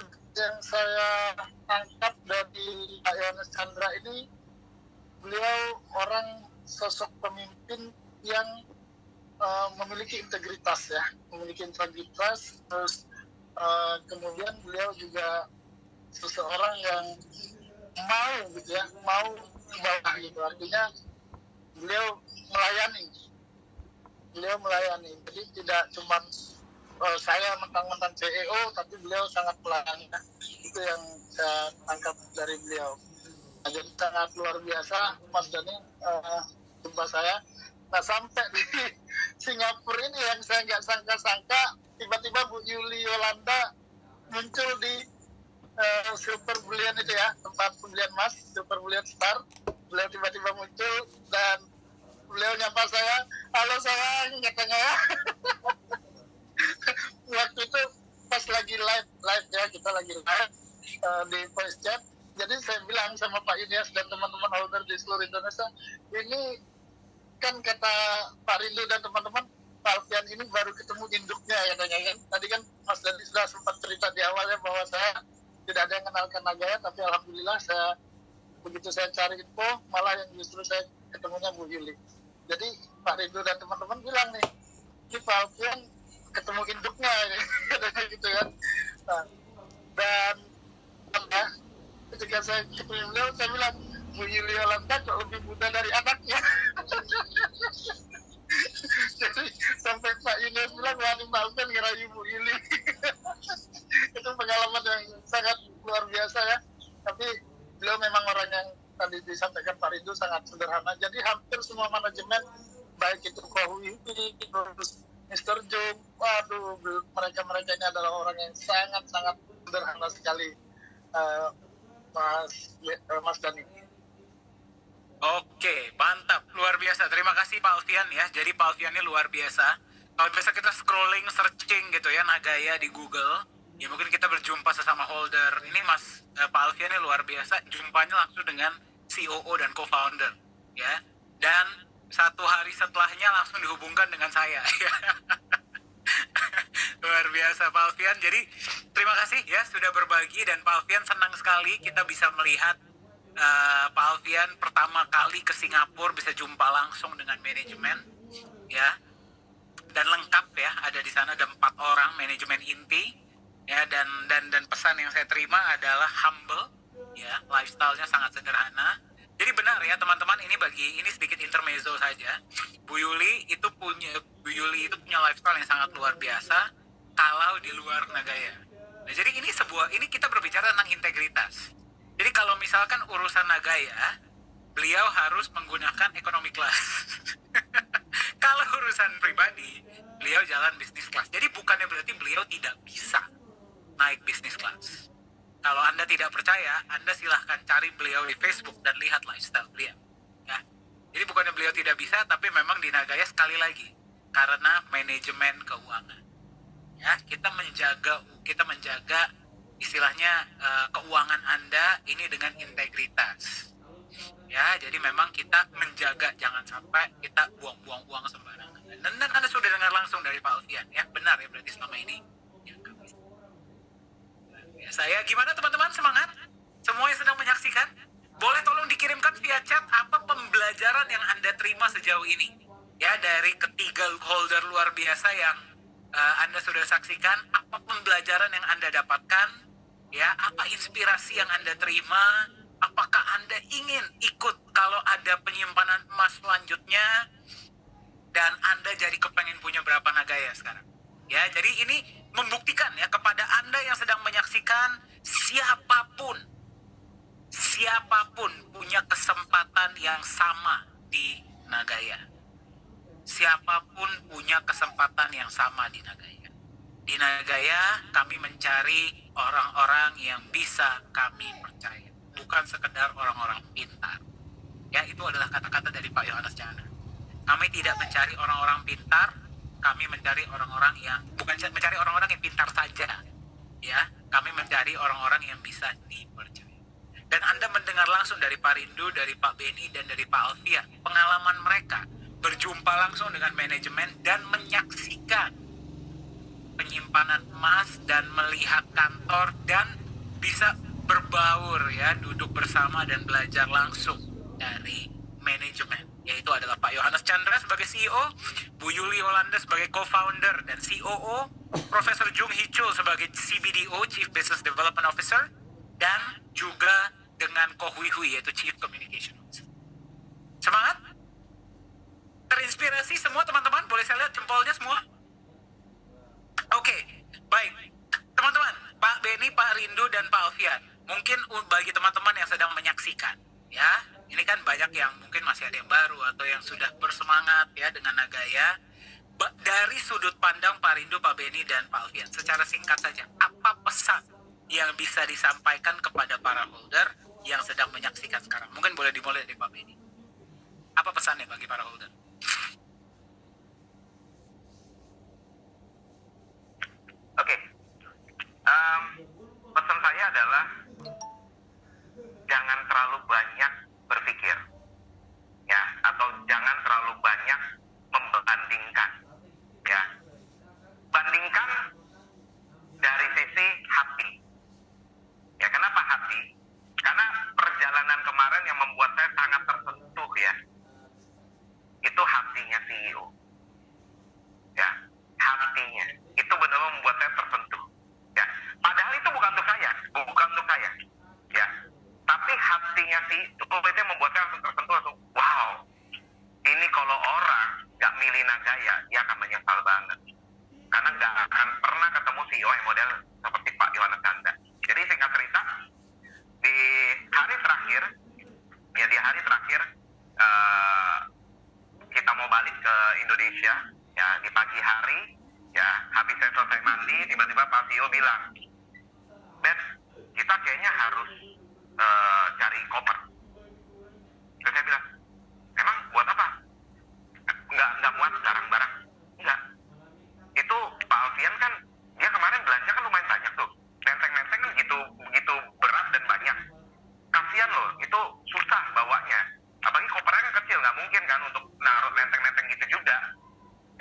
saya tangkap dari Pak Yohanes Chandra ini, beliau orang sosok pemimpin yang memiliki integritas ya, terus kemudian beliau juga seseorang yang mau gitu ya, mau ke bawah gitu, artinya beliau melayani, jadi tidak cuma saya mentang-mentang CEO, tapi beliau sangat melayani. Itu yang saya tangkap dari beliau. Nah, jadi sangat luar biasa Mas Dani jumpa saya. Nah, sampai di Singapura ini yang saya nggak sangka-sangka, tiba-tiba Bu Yuli Yolanda muncul di Silver Bullion itu ya, tempat pembelian emas, Silver Bullion Star. Beliau tiba-tiba muncul dan beliau nyapa saya, halo sayang, katanya ya. Waktu itu pas lagi live ya, kita lagi live di voice chat. Jadi saya bilang sama Pak Ilyas dan teman-teman holder di seluruh Indonesia, ini kan kata Pak Rindu dan teman-teman, Pak Alfian ini baru ketemu induknya katanya kan. Tadi kan Mas Dani sudah sempat cerita di awalnya bahwa saya tidak ada yang kenalkan Nagaya, tapi alhamdulillah begitu saya cari info, malah yang justru saya ketemunya Bu Yuli. Jadi Pak Rindu dan teman-teman bilang nih, ini Pak Alfian ketemu induknya katanya gitu kan. Nah, dan ketika saya ketemu beliau, saya bilang, Bu Yuli Yolanda kok lebih muda dari anaknya. Jadi sampai Pak Ines bilang, wah ini Pak Alfian ngerayu Bu Yuli. Itu pengalaman yang sangat luar biasa ya. Tapi beliau memang orang yang tadi disampaikan Pak Rindu sangat sederhana. Jadi hampir semua manajemen, baik itu Kohui, terus Mr. Jung, waduh, mereka ini adalah orang yang sangat-sangat sederhana sekali, Mas Dani. Oke, mantap, luar biasa. Terima kasih Pak Alfian ya. Jadi Pak Alfian ini luar biasa. Kalau biasa kita scrolling, searching gitu ya, Nagaya di Google, ya mungkin kita berjumpa sesama holder. Ini Pak Alfian ini luar biasa, jumpanya langsung dengan COO dan co-founder ya. Dan 1 hari setelahnya langsung dihubungkan dengan saya. Luar biasa Pak Alfian. Jadi terima kasih ya sudah berbagi, dan Pak Alfian senang sekali kita bisa melihat Pak Alfian pertama kali ke Singapura bisa jumpa langsung dengan manajemen ya, dan lengkap ya, ada di sana ada 4 orang manajemen inti ya, dan pesan yang saya terima adalah humble ya, lifestyle-nya sangat sederhana. Jadi benar ya teman-teman, ini sedikit intermezzo saja. Bu Yuli itu punya lifestyle yang sangat luar biasa kalau di luar Nagaya. Nah, jadi ini kita berbicara tentang integritas. Jadi kalau misalkan urusan Nagaya, beliau harus menggunakan economy class. Kalau urusan pribadi, beliau jalan business class. Jadi bukannya berarti beliau tidak bisa naik business class. Kalau Anda tidak percaya, Anda silahkan cari beliau di Facebook dan lihat lifestyle beliau. Ya. Jadi bukannya beliau tidak bisa, tapi memang di Nagaya sekali lagi karena manajemen keuangan. Ya, kita menjaga istilahnya keuangan Anda ini dengan integritas. Ya, jadi memang kita menjaga jangan sampai kita buang-buang uang sembarangan. Dan Anda sudah dengar langsung dari Pak Alfian, ya benar ya berarti selama ini. Ya, saya gimana teman-teman, semangat? Semua yang sedang menyaksikan, boleh tolong dikirimkan via chat apa pembelajaran yang Anda terima sejauh ini. Ya, dari ketiga holder luar biasa yang Anda sudah saksikan, apa pembelajaran yang Anda dapatkan? Ya, apa inspirasi yang Anda terima? Apakah Anda ingin ikut kalau ada penyimpanan emas selanjutnya? Dan Anda jadi kepengen punya berapa Nagaya sekarang? Ya, jadi ini membuktikan ya kepada Anda yang sedang menyaksikan, siapapun punya kesempatan yang sama di Nagaya. Siapapun punya kesempatan yang sama di Nagaya. Di Nagaya kami mencari orang-orang yang bisa kami percaya. Bukan sekedar orang-orang pintar. Ya, itu adalah kata-kata dari Pak Yohanes Chandra. Kami tidak mencari orang-orang pintar, kami mencari orang-orang yang bukan mencari orang-orang yang pintar saja. Ya, kami mencari orang-orang yang bisa dipercaya. Dan Anda mendengar langsung dari Pak Rindu, dari Pak Beni, dan dari Pak Alfian pengalaman mereka berjumpa langsung dengan manajemen dan menyaksikan penyimpanan emas dan melihat kantor dan bisa berbaur ya, duduk bersama dan belajar langsung dari manajemen, yaitu adalah Pak Yohanes Chandra sebagai CEO, Bu Yuli Yolanda sebagai co-founder dan COO, Profesor Jung Hee Chul sebagai CBDO, Chief Business Development Officer, dan juga dengan Ko Hui Hui yaitu Chief Communication Officer. Semangat? Terinspirasi semua teman-teman? Boleh saya lihat jempolnya semua? Oke, baik. Teman-teman, Pak Beni, Pak Rindu, dan Pak Alfian, mungkin bagi teman-teman yang sedang menyaksikan, ya, ini kan banyak yang mungkin masih ada yang baru atau yang sudah bersemangat ya dengan Nagaya. Dari sudut pandang Pak Rindu, Pak Beni, dan Pak Alfian, secara singkat saja, apa pesan yang bisa disampaikan kepada para holder yang sedang menyaksikan sekarang? Mungkin boleh dimulai dari Pak Beni. Apa pesannya bagi para holder? Oke. Pesan saya adalah jangan terlalu banyak berpikir, ya, atau jangan terlalu banyak membandingkan, ya. Bandingkan dari sisi hati. Ya, kenapa hati? Karena perjalanan kemarin yang membuat saya sangat tersentuh, ya, itu hatinya CEO. Ya, hatinya itu benar-benar membuat saya tersentuh. Ya, padahal itu bukan untuk saya, ya. Tapi hatinya itu membuat saya langsung tersentuh, langsung wow. Ini kalau orang nggak milih Nagaya, dia akan menyesal banget. Karena nggak akan pernah ketemu CEO yang model seperti Pak Yohanes Chandra. Jadi singkat cerita, di hari terakhir, kita mau balik ke Indonesia, ya, di pagi hari, ya, habis saya selesai mandi, tiba-tiba Pak CEO bilang, Ben, kita kayaknya harus cari koper. Terus saya bilang, emang buat apa? Nggak muat sekarang barang. Enggak. Itu Pak Alfian kan, dia kemarin belanja kan lumayan banyak tuh. Nenteng-nenteng kan begitu berat dan banyak. Kasian loh, itu susah bawanya. Apalagi kopernya kan kecil, nggak mungkin kan untuk naruh nenteng-nenteng gitu juga.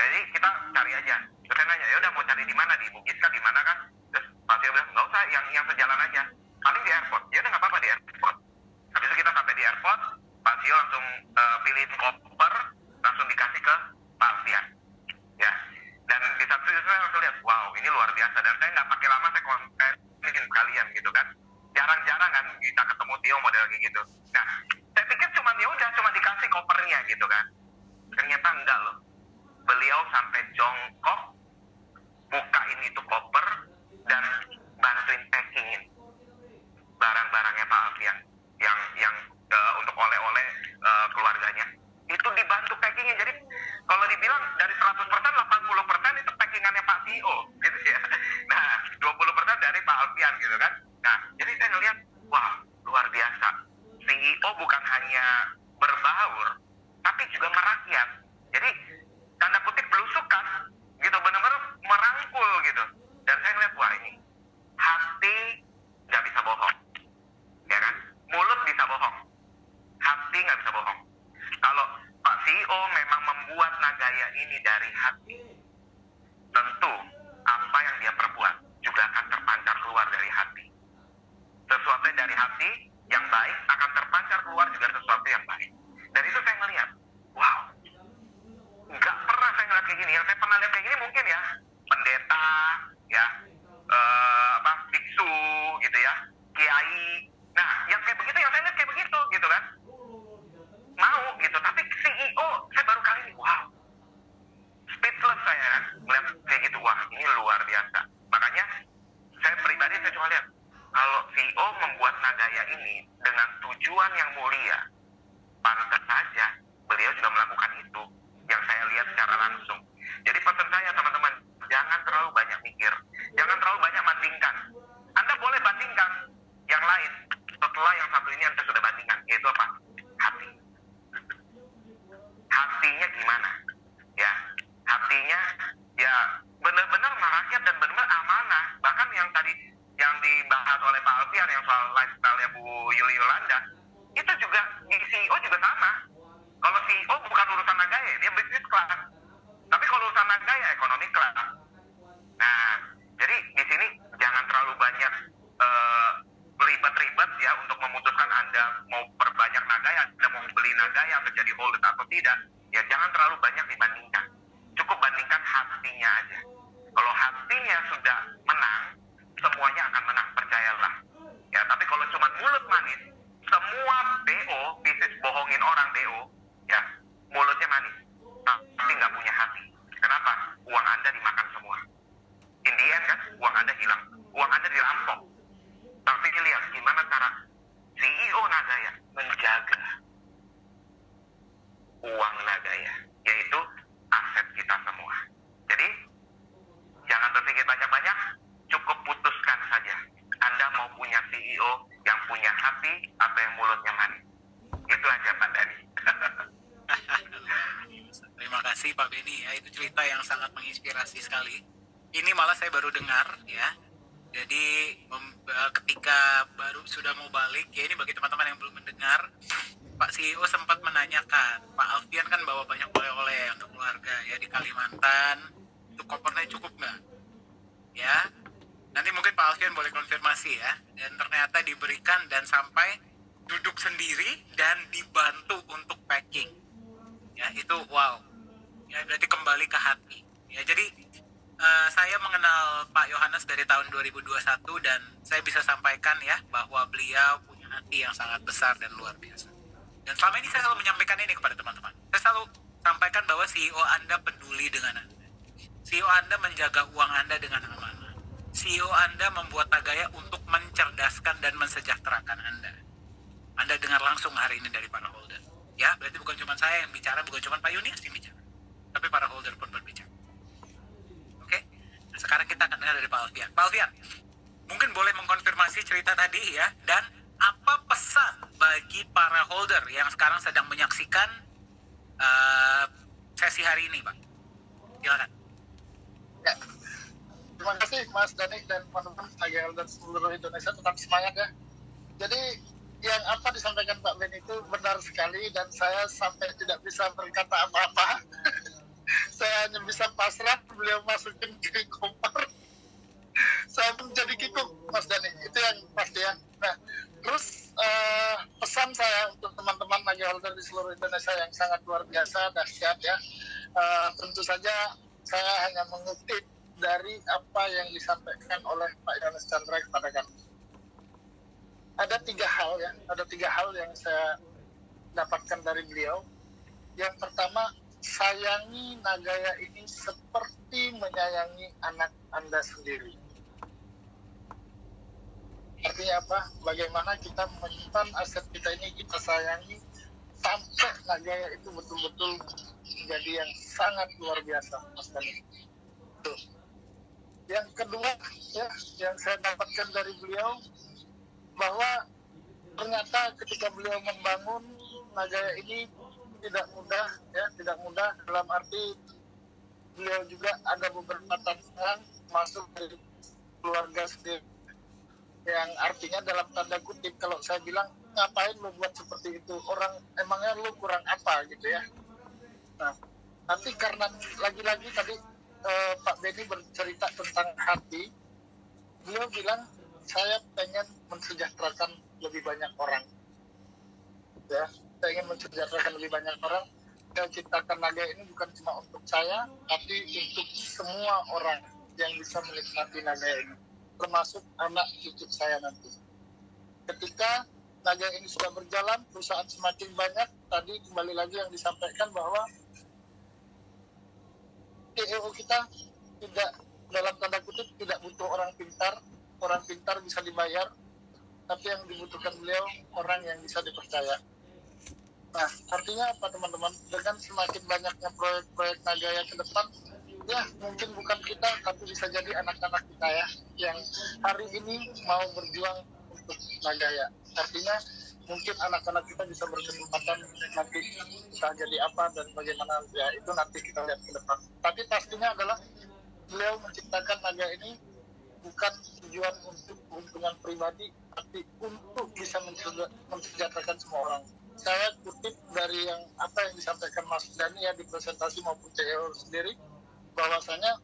Jadi kita cari aja. Terus saya nanya, ya udah mau cari di mana, di Bugis di mana kan? Terus Pak Tio bilang, nggak usah, yang sejalan aja. Paling di airport. Ya udah nggak apa-apa di airport. Habis itu kita sampai di airport, Pak Tio langsung pilihin koper, langsung dikasih ke Pak Alfian. Ya. Dan di satu sisi saya langsung lihat, wow, ini luar biasa. Dan saya nggak pakai lama, saya kontenin kalian gitu kan. Jarang-jarang kan kita ketemu Tio model kayak gitu. Nah, saya pikir cuma dikasih kopernya gitu kan. Ternyata enggak loh. Beliau sampai jongkok, bukain itu koper, dan bantuin packingin barang-barangnya Pak Alfian yang untuk oleh-oleh keluarganya. Itu dibantu packingin. Jadi kalau dibilang dari 100%, 80% itu packingannya Pak CEO gitu ya. Nah, 20% dari Pak Alfian gitu kan. Nah, jadi saya ngeliat, wah, luar biasa. CEO bukan hanya berbaur, tapi juga merakyat. Jadi tanda kutip belusukan gitu, benar-benar merangkul gitu. Dan saya ngeliat, wah, ini hati dimulai dari hati yang baik, akan terpancar keluar juga sesuatu yang baik. Dan itu saya ngeliat, wow, nggak pernah saya ngeliat kayak gini. Yang saya pernah lihat kayak gini mungkin ya pendeta, ya biksu gitu ya, kiai. Nah, yang kayak begitu yang saya lihat kayak begitu gitu kan, mau gitu. Tapi CEO saya baru kali ini, wow, speechless saya kan, melihat kayak gitu. Wah, ini luar biasa. Makanya saya pribadi saya cuma lihat, kalau CEO membuat Nagaya ini dengan tujuan yang mulia, pantas saja beliau sudah melakukan itu yang saya lihat secara langsung. Jadi pesan saya teman-teman, jangan terlalu banyak mikir, jangan terlalu banyak bandingkan. Anda boleh bandingkan yang lain setelah yang satu ini Anda sudah bandingkan, yaitu apa? Hati. Hatinya gimana? Ya, hatinya ya benar-benar merakyat dan benar-benar amanah. Bahkan yang tadi yang dibahas oleh Pak Alfian yang soal lifestyle-nya Bu Yuli Yolanda, itu juga di CEO juga sama. Kalau CEO bukan urusan Nagaya, dia bisnis kelas. Tapi kalau urusan Nagaya, ekonomi kelas. Nah, jadi di sini jangan terlalu banyak ribet-ribet ya untuk memutuskan Anda mau perbanyak Nagaya, Anda mau beli Nagaya atau jadi holder atau tidak. Ya jangan terlalu banyak dibandingkan. Cukup bandingkan hatinya aja. Kalau hatinya sudah menang, semuanya akan menang, percayalah. Ya, tapi kalau cuma mulut manis, semua BO, bisnis bohongin orang BO, ya, mulutnya manis, tapi nggak punya hati. Kenapa? Uang Anda dimakan semua. In the end kan, uang Anda hilang, uang Anda dirampok. Tapi lihat gimana cara CEO Nagaya menjaga uang Nagaya, yaitu aset kita semua. Jadi, jangan berpikir banyak-banyak, cukup putuskan saja. Anda mau punya CEO yang punya hati atau yang mulutnya manis. Itu aja Pak Dhani. Terima kasih Pak Beni ya, itu cerita yang sangat menginspirasi sekali. Ini malah saya baru dengar ya. Jadi ketika baru sudah mau balik ya, ini bagi teman-teman yang belum mendengar, Pak CEO sempat menanyakan, Pak Alfian kan bawa banyak oleh-oleh untuk keluarga ya di Kalimantan, itu kopernya cukup nggak? Ya, nanti mungkin Pak Alfian boleh konfirmasi ya. Dan ternyata diberikan dan sampai duduk sendiri dan dibantu untuk packing. Ya, itu wow. Ya, berarti kembali ke hati. Ya, jadi saya mengenal Pak Yohanes dari tahun 2021 dan saya bisa sampaikan ya bahwa beliau punya hati yang sangat besar dan luar biasa. Dan selama ini saya selalu menyampaikan ini kepada teman-teman. Saya selalu sampaikan bahwa CEO Anda peduli dengan Anda. CEO Anda menjaga uang Anda dengan amanah. CEO Anda membuat Nagaya untuk mencerdaskan dan mensejahterakan Anda. Anda dengar langsung hari ini dari para holder. Ya, berarti bukan cuma saya yang bicara, bukan cuma Pak Yunias yang bicara. Tapi para holder pun berbicara. Oke? Nah, sekarang kita akan dengar dari Pak Alfian. Pak Alfian, mungkin boleh mengkonfirmasi cerita tadi ya, dan apa pesan bagi para holder yang sekarang sedang menyaksikan sesi hari ini, Pak? Silakan. Ya. Terima kasih Mas Danik dan teman-teman Nagaya Holder seluruh Indonesia, tetap semangat ya. Jadi yang apa disampaikan Pak Ben itu benar sekali dan saya sampai tidak bisa berkata apa-apa. Saya hanya bisa pasrah, beliau masukin ke koper. Saya pun jadi kikuk Mas Dani, itu yang pasti ya. Nah, terus pesan saya untuk teman-teman Nagaya Holder di seluruh Indonesia yang sangat luar biasa, dahsyat ya. Tentu saja saya hanya mengutip dari apa yang disampaikan oleh Pak Yohanes Chandra kepada kami. Ada tiga hal yang saya dapatkan dari beliau. Yang pertama, sayangi Nagaya ini seperti menyayangi anak Anda sendiri. Artinya apa? Bagaimana kita menyimpan aset kita ini, kita sayangi sampai Nagaya itu betul-betul menjadi yang sangat luar biasa, Mas Dani. Tuh. Yang kedua, ya, yang saya dapatkan dari beliau, bahwa ternyata ketika beliau membangun Nagaya ini tidak mudah dalam arti beliau juga ada beberapa tantangan masuk dari keluarga sendiri, yang artinya dalam tanda kutip kalau saya bilang, ngapain lo buat seperti itu, orang emangnya lo kurang apa gitu ya. Nah, tapi karena lagi-lagi tadi Pak Beni bercerita tentang hati, beliau bilang saya pengen mensejahterakan lebih banyak orang. Ya, saya ingin mensejahterakan lebih banyak orang. Saya ciptakan naga ini bukan cuma untuk saya, tapi untuk semua orang yang bisa menikmati naga ini, termasuk anak cucu saya nanti. Ketika naga ini sudah berjalan, perusahaan semakin banyak, tadi kembali lagi yang disampaikan bahwa CEO kita tidak, dalam tanda kutip, tidak butuh orang pintar bisa dibayar, tapi yang dibutuhkan beliau orang yang bisa dipercaya. Nah, artinya apa teman-teman? Dengan semakin banyaknya proyek-proyek Nagaya ke depan, ya mungkin bukan kita, tapi bisa jadi anak-anak kita ya, yang hari ini mau berjuang untuk Nagaya. Artinya mungkin anak-anak kita bisa berkesempatan nanti bisa jadi apa dan bagaimana, ya itu nanti kita lihat ke depan. Tapi pastinya adalah beliau menciptakan Naga ini bukan tujuan untuk keuntungan pribadi, tapi untuk bisa mensejahterakan semua orang. Saya kutip dari apa yang disampaikan Mas Dhani ya di presentasi maupun CEO sendiri, bahwasanya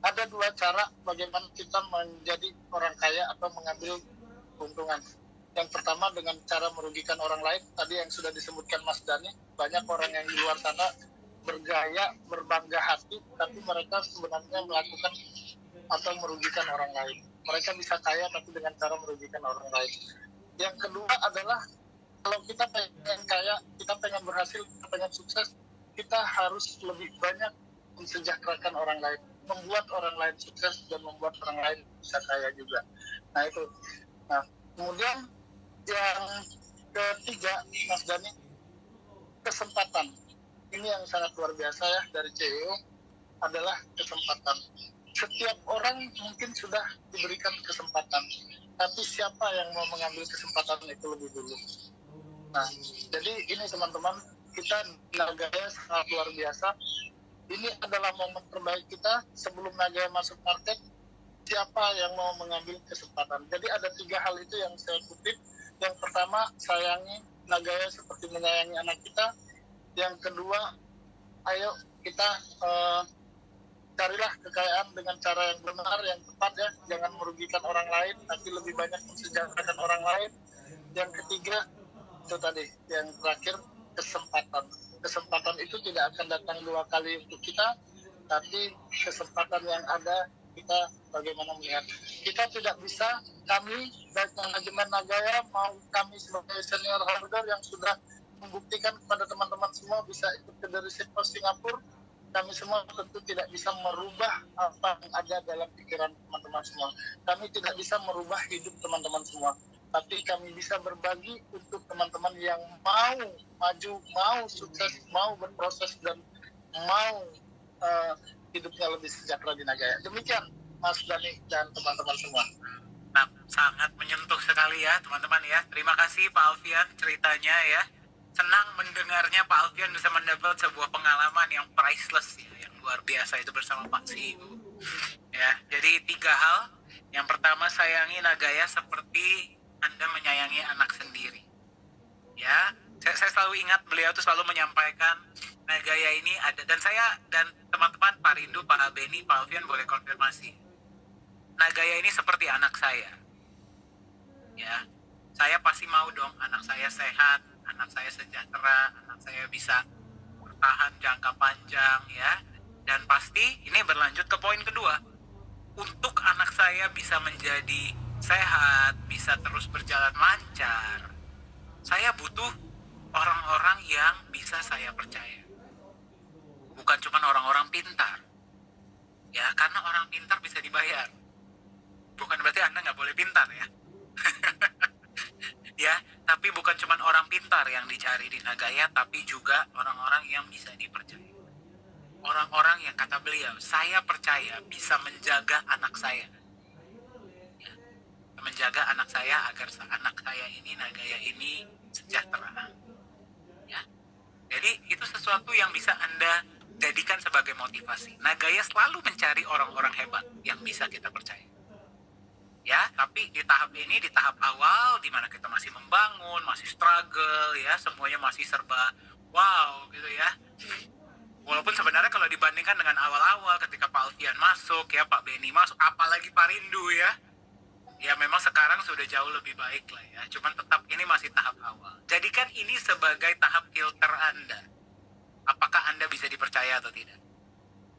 ada dua cara bagaimana kita menjadi orang kaya atau mengambil keuntungan. Yang pertama dengan cara merugikan orang lain, tadi yang sudah disebutkan Mas Dhani, banyak orang yang di luar sana bergaya, berbangga hati, tapi mereka sebenarnya melakukan atau merugikan orang lain. Mereka bisa kaya tapi dengan cara merugikan orang lain. Yang kedua adalah kalau kita pengen kaya, kita pengen berhasil, kita pengen sukses, kita harus lebih banyak mensejahterakan orang lain, membuat orang lain sukses dan membuat orang lain bisa kaya juga. Nah itu. Nah kemudian yang ketiga, Mas Dhani, kesempatan. Ini yang sangat luar biasa ya dari CEO, adalah kesempatan. Setiap orang mungkin sudah diberikan kesempatan, tapi siapa yang mau mengambil kesempatan itu lebih dulu. Nah, jadi ini teman-teman, kita Nagaya sangat luar biasa. Ini adalah momen terbaik kita sebelum Nagaya masuk market. Siapa yang mau mengambil kesempatan? Jadi ada 3 hal itu yang saya kutip. Yang pertama, sayangi Nagaya seperti menyayangi anak kita. Yang kedua, ayo kita carilah kekayaan dengan cara yang benar, yang tepat ya. Jangan merugikan orang lain, tapi lebih banyak mensejahterakan orang lain. Yang ketiga, itu tadi, yang terakhir, kesempatan. Kesempatan itu tidak akan datang 2 kali untuk kita, tapi kesempatan yang ada, kita bagaimana melihat. Kita tidak bisa, kami, baik manajemen Nagaya, mau kami sebagai senior holder yang sudah membuktikan kepada teman-teman semua bisa ikut ke The Receipt Post Singapura, kami semua tentu tidak bisa merubah apa yang ada dalam pikiran teman-teman semua. Kami tidak bisa merubah hidup teman-teman semua. Tapi kami bisa berbagi untuk teman-teman yang mau maju, mau sukses, mau berproses, dan mau hidupnya lebih sejahtera di Nagaya. Demikian Mas Dhani dan teman-teman semua. Nah, sangat menyentuh sekali ya teman-teman ya. Terima kasih Pak Alfian ceritanya ya. Senang mendengarnya Pak Alfian bisa mendapat sebuah pengalaman yang priceless ya, yang luar biasa itu bersama Pak CEO. Ya, jadi 3 hal. Yang pertama, sayangi Nagaya seperti Anda menyayangi anak sendiri. Ya, saya selalu ingat beliau tuh selalu menyampaikan Nagaya ini ada, dan saya dan teman-teman Pak Rindu, Pak Beni, Pak Alfian boleh konfirmasi. Nagaya ini seperti anak saya. Ya, saya pasti mau dong anak saya sehat, anak saya sejahtera, anak saya bisa bertahan jangka panjang ya. Dan pasti ini berlanjut ke poin kedua. Untuk anak saya bisa menjadi sehat, bisa terus berjalan lancar, saya butuh orang-orang yang bisa saya percaya. Bukan cuma orang-orang pintar. Ya, karena orang pintar bisa dibayar. Bukan berarti Anda nggak boleh pintar ya. Ya, tapi bukan cuma orang pintar yang dicari di Nagaya, tapi juga orang-orang yang bisa dipercaya. Orang-orang yang kata beliau, saya percaya bisa menjaga anak saya. Ya, menjaga anak saya agar anak saya ini, Nagaya ini sejahtera. Ya, jadi itu sesuatu yang bisa Anda jadikan sebagai motivasi. Nagaya selalu mencari orang-orang hebat yang bisa kita percaya. Ya, tapi di tahap ini, di tahap awal, di mana kita masih membangun, masih struggle, ya, semuanya masih serba wow, gitu ya. Walaupun sebenarnya kalau dibandingkan dengan awal-awal ketika Pak Alfian masuk, ya, Pak Beni masuk, apalagi Pak Rindu, ya, Ya memang sekarang sudah jauh lebih baik lah ya. Cuman tetap ini masih tahap awal. Jadikan ini sebagai tahap filter Anda. Apakah Anda bisa dipercaya atau tidak?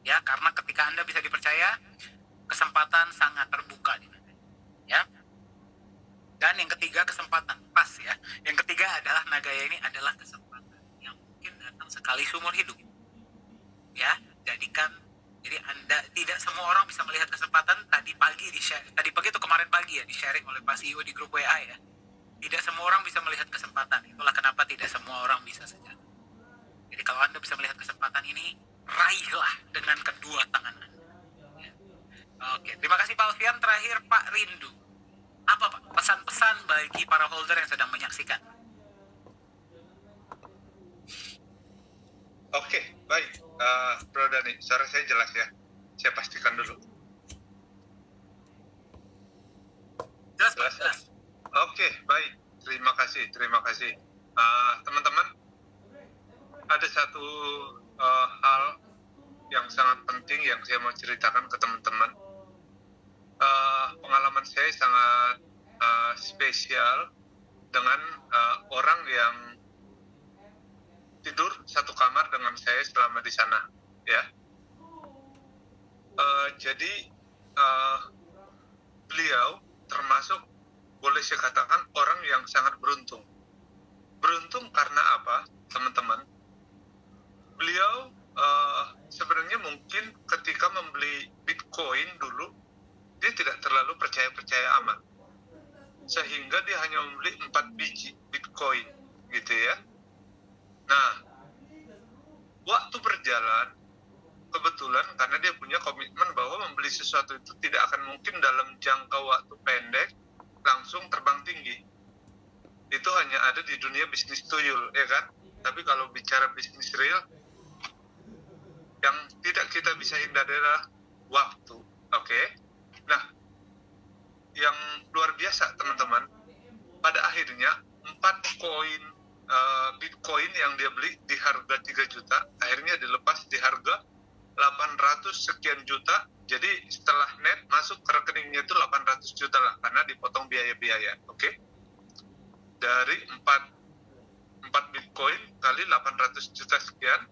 Ya, karena ketika Anda bisa dipercaya, kesempatan sangat terbuka di sana. Ya. Dan yang ketiga kesempatan, pas ya. Yang ketiga adalah Nagaya ini adalah kesempatan yang mungkin datang sekali seumur hidup. Ya, jadi Anda tidak semua orang bisa melihat kesempatan. Tadi pagi itu kemarin pagi ya, di sharing oleh Pak CEO di grup WA ya. Tidak semua orang bisa melihat kesempatan. Itulah kenapa tidak semua orang bisa saja. Jadi kalau Anda bisa melihat kesempatan ini, raihlah dengan kedua tangan Anda. Ya. Oke, terima kasih Pak Alfian. Terakhir Pak Rindu. Apa Pak pesan-pesan bagi para holder yang sedang menyaksikan? Oke, baik. Bro Dani, suara saya jelas ya? Saya pastikan dulu. Jelas. Oke, baik. Terima kasih. Teman-teman, ada satu hal yang sangat penting yang saya mau ceritakan ke teman-teman. Pengalaman saya sangat spesial dengan orang yang tidur satu kamar dengan saya selama di sana, ya. Jadi beliau termasuk, boleh saya katakan, orang yang sangat beruntung. Beruntung karena apa, teman-teman? Beliau sebenarnya mungkin ketika membeli Bitcoin dulu, dia tidak terlalu percaya amat. Sehingga dia hanya membeli 4 biji Bitcoin, gitu ya. Nah, waktu berjalan, kebetulan karena dia punya komitmen bahwa membeli sesuatu itu tidak akan mungkin dalam jangka waktu pendek langsung terbang tinggi. Itu hanya ada di dunia bisnis tuyul, ya kan? Tapi kalau bicara bisnis real, yang tidak kita bisa hindari adalah waktu, oke? Nah, yang luar biasa teman-teman, pada akhirnya 4 koin Bitcoin yang dia beli di harga 3 juta, akhirnya dilepas di harga 800 sekian juta. Jadi setelah net masuk ke rekeningnya itu 800 juta lah, karena dipotong biaya-biaya, oke? Dari 4 Bitcoin kali 800 juta sekian,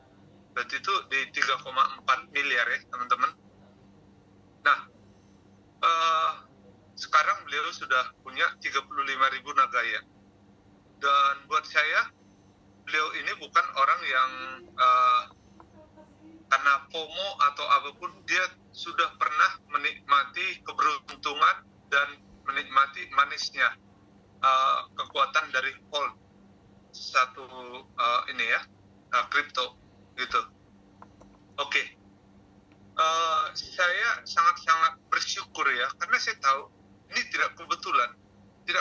berarti itu di 3,4 miliar ya teman-teman. Nah, sekarang beliau sudah punya 35.000 Nagaya. Dan buat saya, beliau ini bukan orang yang karena FOMO atau apapun, dia sudah pernah menikmati keberuntungan dan menikmati manisnya kekuatan dari hold satu kripto gitu. Oke. Saya sangat-sangat bersyukur ya, karena saya tahu ini tidak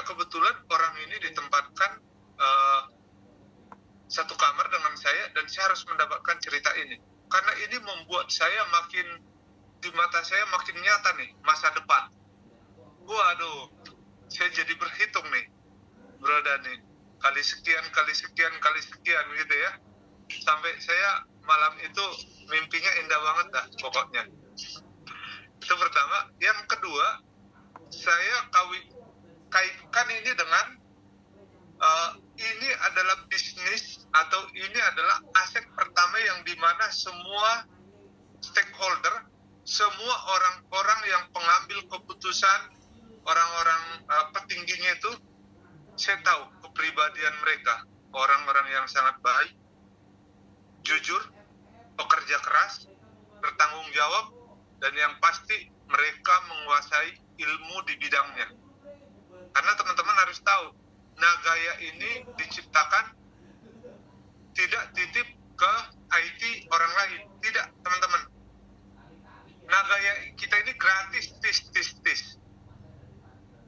kebetulan orang ini ditempatkan satu kamar dengan saya, dan saya harus mendapatkan cerita ini karena ini membuat saya di mata saya makin nyata nih masa depan. Waduh, saya jadi berhitung nih, Bro Dani, kali sekian gitu ya, sampai saya malam itu mimpinya indah banget dah pokoknya. Itu pertama. Yang kedua, saya kaitkan ini dengan ini adalah bisnis atau ini adalah aset pertama yang dimana semua stakeholder, semua orang-orang yang pengambil keputusan, orang-orang petingginya itu, saya tahu kepribadian mereka, orang-orang yang sangat baik, jujur, pekerja keras, bertanggung jawab, dan yang pasti mereka menguasai ilmu di bidangnya. Karena teman-teman harus tahu, Nagaya ini diciptakan tidak titip ke IT orang lain, tidak teman-teman. Nagaya kita ini gratis, tis.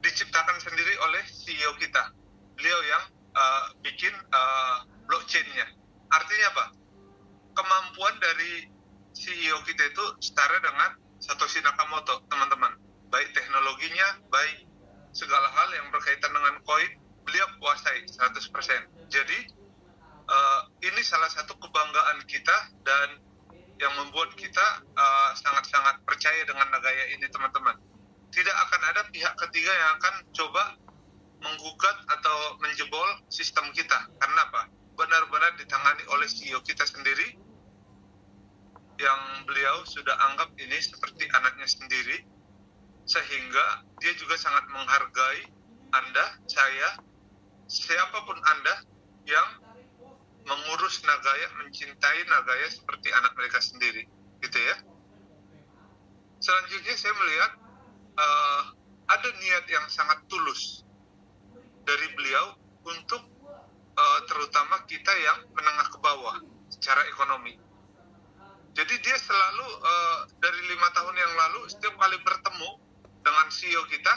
Diciptakan sendiri oleh CEO kita, beliau yang bikin blockchain-nya. Artinya apa? Kemampuan dari CEO kita itu setara dengan Satoshi Nakamoto, teman-teman. Baik teknologinya, baik segala hal yang berkaitan dengan koin, beliau kuasai 100%. Jadi ini salah satu kebanggaan kita dan yang membuat kita sangat-sangat percaya dengan Nagaya ini, teman-teman. tidak akan ada pihak ketiga yang akan coba menggugat atau menjebol sistem kita. Karena apa? Benar-benar ditangani oleh CEO kita sendiri, yang beliau sudah anggap ini seperti anaknya sendiri, sehingga dia juga sangat menghargai Anda, saya, siapapun Anda yang mengurus Nagaya, mencintai Nagaya seperti anak mereka sendiri, gitu ya. Selanjutnya saya melihat ada niat yang sangat tulus dari beliau untuk terutama kita yang menengah ke bawah secara ekonomi. Jadi dia selalu dari 5 tahun yang lalu setiap kali bertemu dengan CEO kita,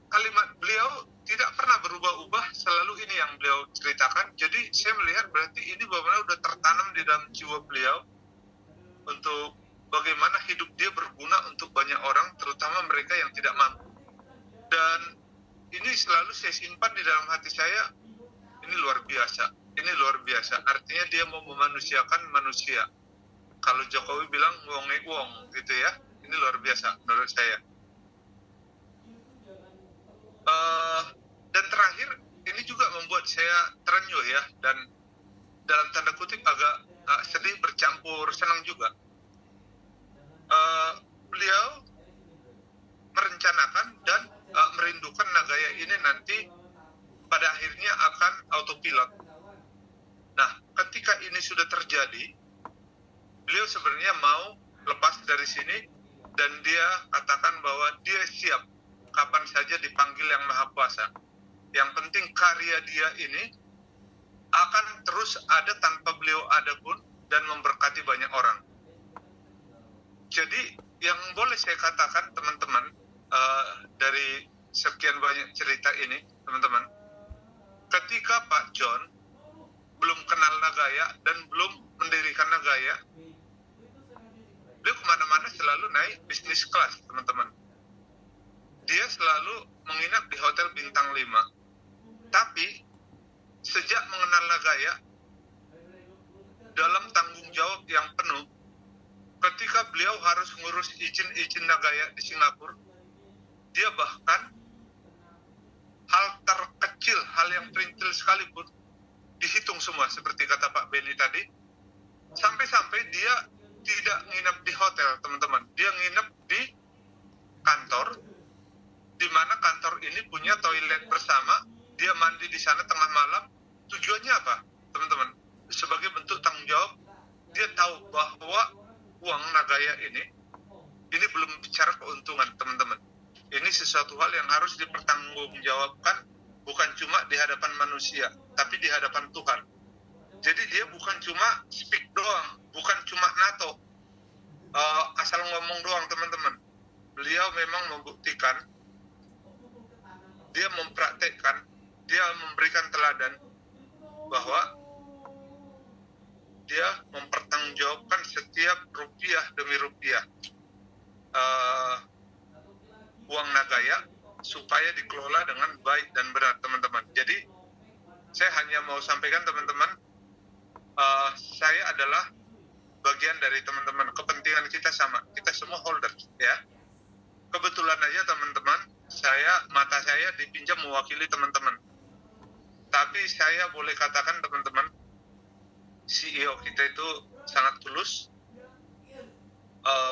kalimat beliau tidak pernah berubah-ubah, selalu ini yang beliau ceritakan. Jadi saya melihat berarti ini benar-benar udah tertanam di dalam jiwa beliau untuk bagaimana hidup dia berguna untuk banyak orang, terutama mereka yang tidak mampu. Dan ini selalu saya simpan di dalam hati saya, ini luar biasa. Ini luar biasa, artinya dia mau memanusiakan manusia. Kalau Jokowi bilang wonge wong gitu ya, ini luar biasa menurut saya. Dan terakhir, ini juga membuat saya terenyuh ya, dan dalam tanda kutip agak sedih bercampur senang juga. Beliau merencanakan dan merindukan Nagaya ini nanti pada akhirnya akan autopilot. Nah, ketika ini sudah terjadi, beliau sebenarnya mau lepas dari sini dan dia katakan bahwa dia siap kapan saja dipanggil Yang Maha Kuasa. Yang penting karya dia ini akan terus ada tanpa beliau ada pun dan memberkati banyak orang. Jadi yang boleh saya katakan teman-teman, dari sekian banyak cerita ini teman-teman, ketika Pak John belum kenal Nagaya dan belum mendirikan Nagaya, beliau kemana-mana selalu naik bisnis kelas teman-teman. Dia selalu menginap di hotel bintang 5. Tapi sejak mengenal Nagaya, dalam tanggung jawab yang penuh, ketika beliau harus ngurus izin Nagaya di Singapura, dia bahkan hal terkecil, hal yang perintil sekalipun dihitung semua, seperti kata Pak Benny tadi. Sampai-sampai dia tidak nginep di hotel teman-teman, dia nginep di kantor, di mana kantor ini punya toilet bersama. Dia mandi di sana tengah malam. Tujuannya apa teman-teman? Sebagai bentuk tanggung jawab, dia tahu bahwa uang Nagaya ini belum bicara keuntungan teman-teman. Ini sesuatu hal yang harus dipertanggungjawabkan, bukan cuma di hadapan manusia, tapi di hadapan Tuhan. Jadi dia bukan cuma speak doang, bukan cuma NATO, asal ngomong doang teman-teman. Beliau memang membuktikan, dia mempraktekkan, dia memberikan teladan bahwa dia mempertanggungjawabkan setiap rupiah demi rupiah uang Nagaya supaya dikelola dengan baik dan benar teman-teman. Jadi saya hanya mau sampaikan teman-teman, saya adalah bagian dari teman-teman. Kepentingan kita sama, kita semua holders ya. Kebetulan aja teman-teman, mata saya dipinjam mewakili teman-teman. Tapi saya boleh katakan teman-teman, CEO kita itu sangat tulus.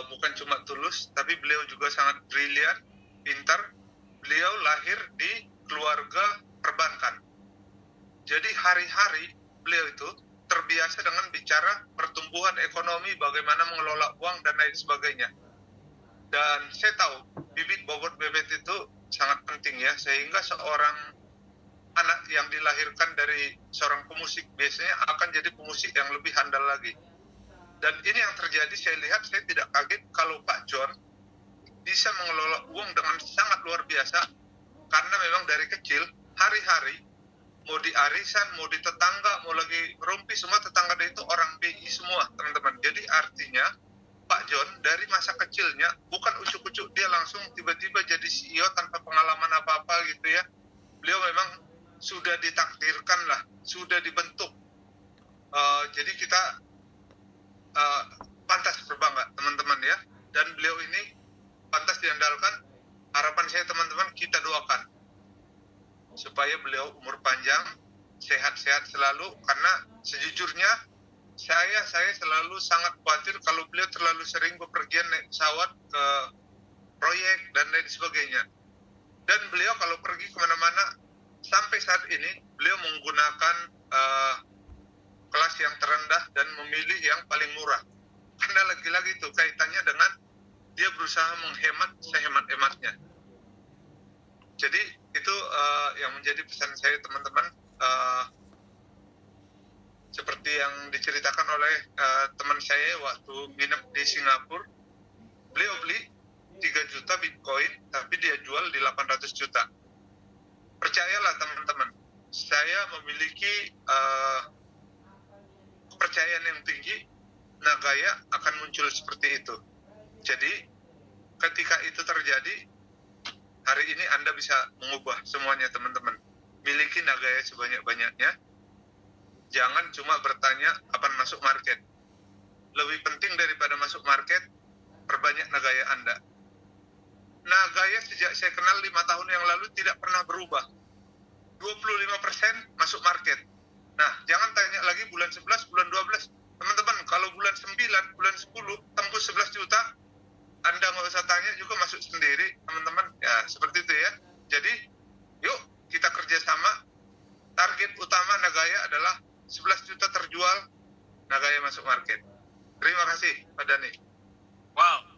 Bukan cuma tulus, tapi beliau juga sangat brilian, pintar. Beliau lahir di keluarga perbankan. Jadi hari-hari beliau itu terbiasa dengan bicara pertumbuhan ekonomi, bagaimana mengelola uang dan lain sebagainya. Dan saya tahu bibit bobot bebet itu sangat penting ya, sehingga seorang anak yang dilahirkan dari seorang pemusik biasanya akan jadi pemusik yang lebih handal lagi. Dan ini yang terjadi, saya lihat, saya tidak kaget kalau Pak John bisa mengelola uang dengan sangat luar biasa, karena memang dari kecil, hari-hari, mau di arisan, mau di tetangga, mau lagi ngerumpi, semua tetangga dia itu orang BI semua, teman-teman. Jadi artinya, Pak John dari masa kecilnya, bukan ucuk-ucuk dia langsung tiba-tiba jadi CEO tanpa pengalaman apa-apa gitu ya. Beliau memang sudah ditakdirkan lah, sudah dibentuk. Jadi kita pantas berbangga, teman-teman ya. Dan beliau ini pantas diandalkan supaya beliau umur panjang, sehat-sehat selalu, karena sejujurnya saya selalu sangat khawatir kalau beliau terlalu sering bepergian naik pesawat ke proyek dan lain sebagainya. Dan beliau kalau pergi kemana-mana sampai saat ini beliau menggunakan kelas yang terendah dan memilih yang paling murah. Karena lagi-lagi itu kaitannya dengan dia berusaha menghemat sehemat-hematnya. Jadi itu yang menjadi pesan saya teman-teman. Seperti yang diceritakan oleh teman saya waktu nginep di Singapura, beliau beli 3 juta Bitcoin, tapi dia jual di 800 juta. Percayalah teman-teman, saya memiliki kepercayaan yang tinggi, Nagaya akan muncul seperti itu. Jadi, ketika itu terjadi, hari ini Anda bisa mengubah semuanya teman-teman. Miliki Nagaya sebanyak-banyaknya. Jangan cuma bertanya kapan masuk market. Lebih penting daripada masuk market, perbanyak Nagaya Anda. Nagaya sejak saya kenal 5 tahun yang lalu tidak pernah berubah. 25% masuk market. Nah, jangan tanya lagi bulan 11, bulan 12. Teman-teman, kalau bulan 9, bulan 10, tembus 11 juta, Anda nggak usah tanya juga masuk sendiri, teman-teman. Ya, seperti itu ya. Jadi, yuk kita kerjasama. Target utama Nagaya adalah 11 juta terjual, Nagaya masuk market. Terima kasih, Pak Dhani. Wow.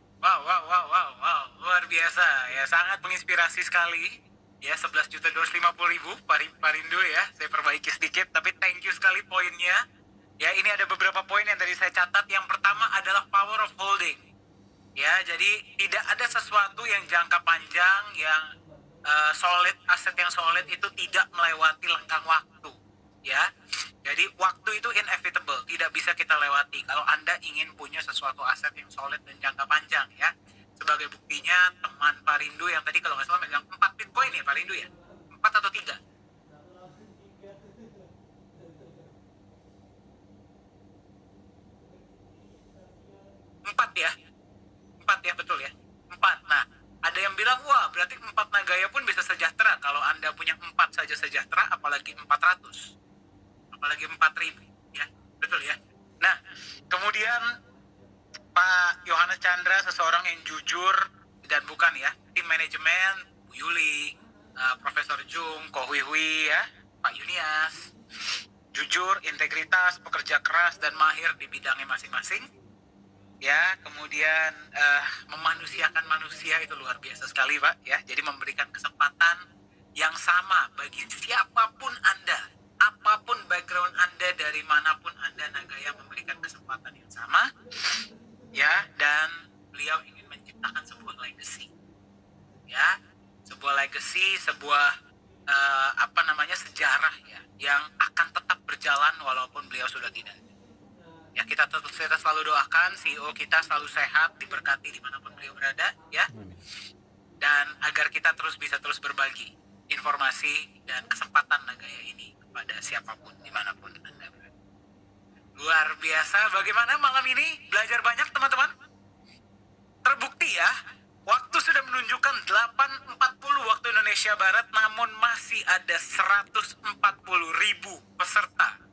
Luar biasa ya, sangat menginspirasi sekali. Ya, 11.250.000 Parindo ya. Saya perbaiki sedikit, tapi thank you sekali poinnya. Ya, ini ada beberapa poin yang tadi saya catat. Yang pertama adalah power of holding. Ya, jadi tidak ada sesuatu yang jangka panjang, yang solid, aset yang solid itu tidak melewati lengkang waktu. Ya, jadi waktu itu inevitable, tidak bisa kita lewati. Kalau Anda ingin punya sesuatu aset yang solid dan jangka panjang ya. Sebagai buktinya teman Parindo yang tadi kalau nggak salah megang 4 Bitcoin ya Parindo ya? 4 atau 3? 4 ya? 4 ya, betul ya? 4. Nah, ada yang bilang, wah berarti 4 Nagaya pun bisa sejahtera. Kalau Anda punya 4 saja sejahtera, apalagi 400. Apalagi 4.000 ya, betul ya? Nah, kemudian Pak Yohanes Chandra, seseorang yang jujur dan bukan ya, tim manajemen, Bu Yuli, Profesor Jung, Ko Hui Hui ya, Pak Yunias, jujur, integritas, pekerja keras dan mahir di bidangnya masing-masing. Ya, kemudian memanusiakan manusia itu luar biasa sekali Pak ya. Jadi memberikan kesempatan yang sama bagi siapapun Anda, apapun background Anda, dari manapun Anda, Nagaya memberikan kesempatan yang sama. Ya, dan beliau ingin menciptakan sebuah legacy. Ya, sebuah legacy, sebuah sejarah ya, yang akan tetap berjalan walaupun beliau sudah tidak ada. Ya, kita selalu doakan CEO kita selalu sehat, diberkati dimanapun beliau berada ya. Dan agar kita bisa terus berbagi informasi dan kesempatan Nagaya ini kepada siapapun dimanapun Anda berada. Luar biasa, bagaimana malam ini? Belajar banyak teman-teman? Terbukti ya, waktu sudah menunjukkan 8.40 waktu Indonesia Barat, namun masih ada 140.000 peserta.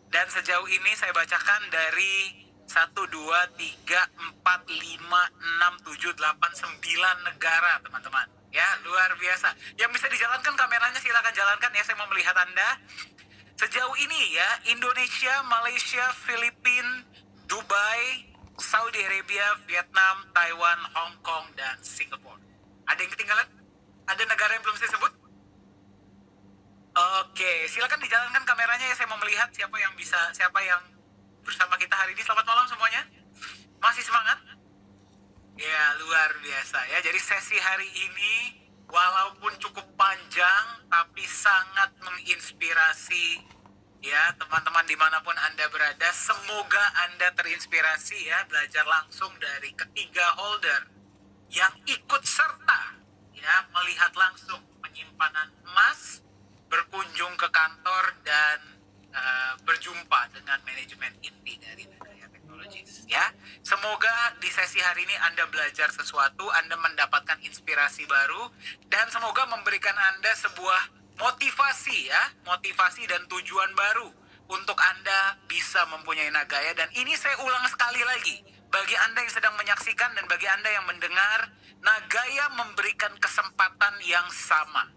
Dan sejauh ini saya bacakan dari 1, 2, 3, 4, 5, 6, 7, 8, 9 negara teman-teman. Ya, luar biasa. Yang bisa dijalankan kameranya silakan jalankan ya, saya mau melihat Anda. Sejauh ini ya, Indonesia, Malaysia, Filipina, Dubai, Saudi Arabia, Vietnam, Taiwan, Hong Kong, dan Singapura. Ada yang ketinggalan? Ada negara yang belum saya sebut? Oke, silakan dijalankan kameranya ya, saya mau melihat siapa yang bersama kita hari ini. Selamat malam semuanya. Masih semangat? Ya, luar biasa ya. Jadi sesi hari ini walaupun cukup panjang, tapi sangat menginspirasi ya teman-teman dimanapun Anda berada. Semoga Anda terinspirasi ya, belajar langsung dari ketiga holder yang ikut serta ya, melihat langsung penyimpanan emas, berkunjung ke kantor, dan berjumpa dengan manajemen inti dari Nagaya Technologies ya. Semoga di sesi hari ini Anda belajar sesuatu, Anda mendapatkan inspirasi baru, dan semoga memberikan Anda sebuah motivasi ya, motivasi dan tujuan baru untuk Anda bisa mempunyai Nagaya. Dan ini saya ulang sekali lagi, bagi Anda yang sedang menyaksikan dan bagi Anda yang mendengar, Nagaya memberikan kesempatan yang sama.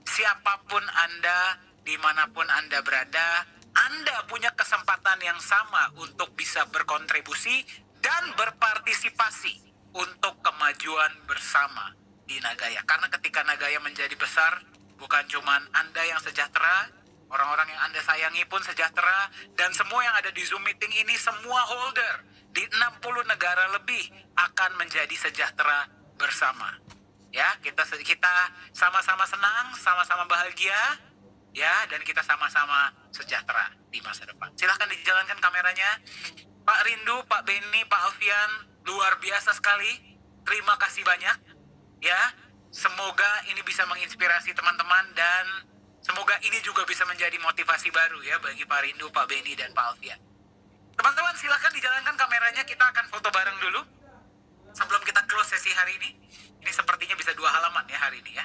Siapapun Anda, dimanapun Anda berada, Anda punya kesempatan yang sama untuk bisa berkontribusi dan berpartisipasi untuk kemajuan bersama di Nagaya. Karena ketika Nagaya menjadi besar, bukan cuman Anda yang sejahtera, orang-orang yang Anda sayangi pun sejahtera, dan semua yang ada di Zoom meeting ini, semua holder di 60 negara lebih akan menjadi sejahtera bersama. Ya, kita sama-sama senang, sama-sama bahagia, ya, dan kita sama-sama sejahtera di masa depan. Silahkan dijalankan kameranya. Pak Rindu, Pak Beni, Pak Alfian, luar biasa sekali. Terima kasih banyak. Ya, semoga ini bisa menginspirasi teman-teman dan semoga ini juga bisa menjadi motivasi baru ya bagi Pak Rindu, Pak Beni, dan Pak Alfian. Teman-teman, silahkan dijalankan kameranya. Kita akan foto bareng dulu sebelum kita close sesi hari ini. Ini sepertinya bisa 2 halaman ya hari ini ya.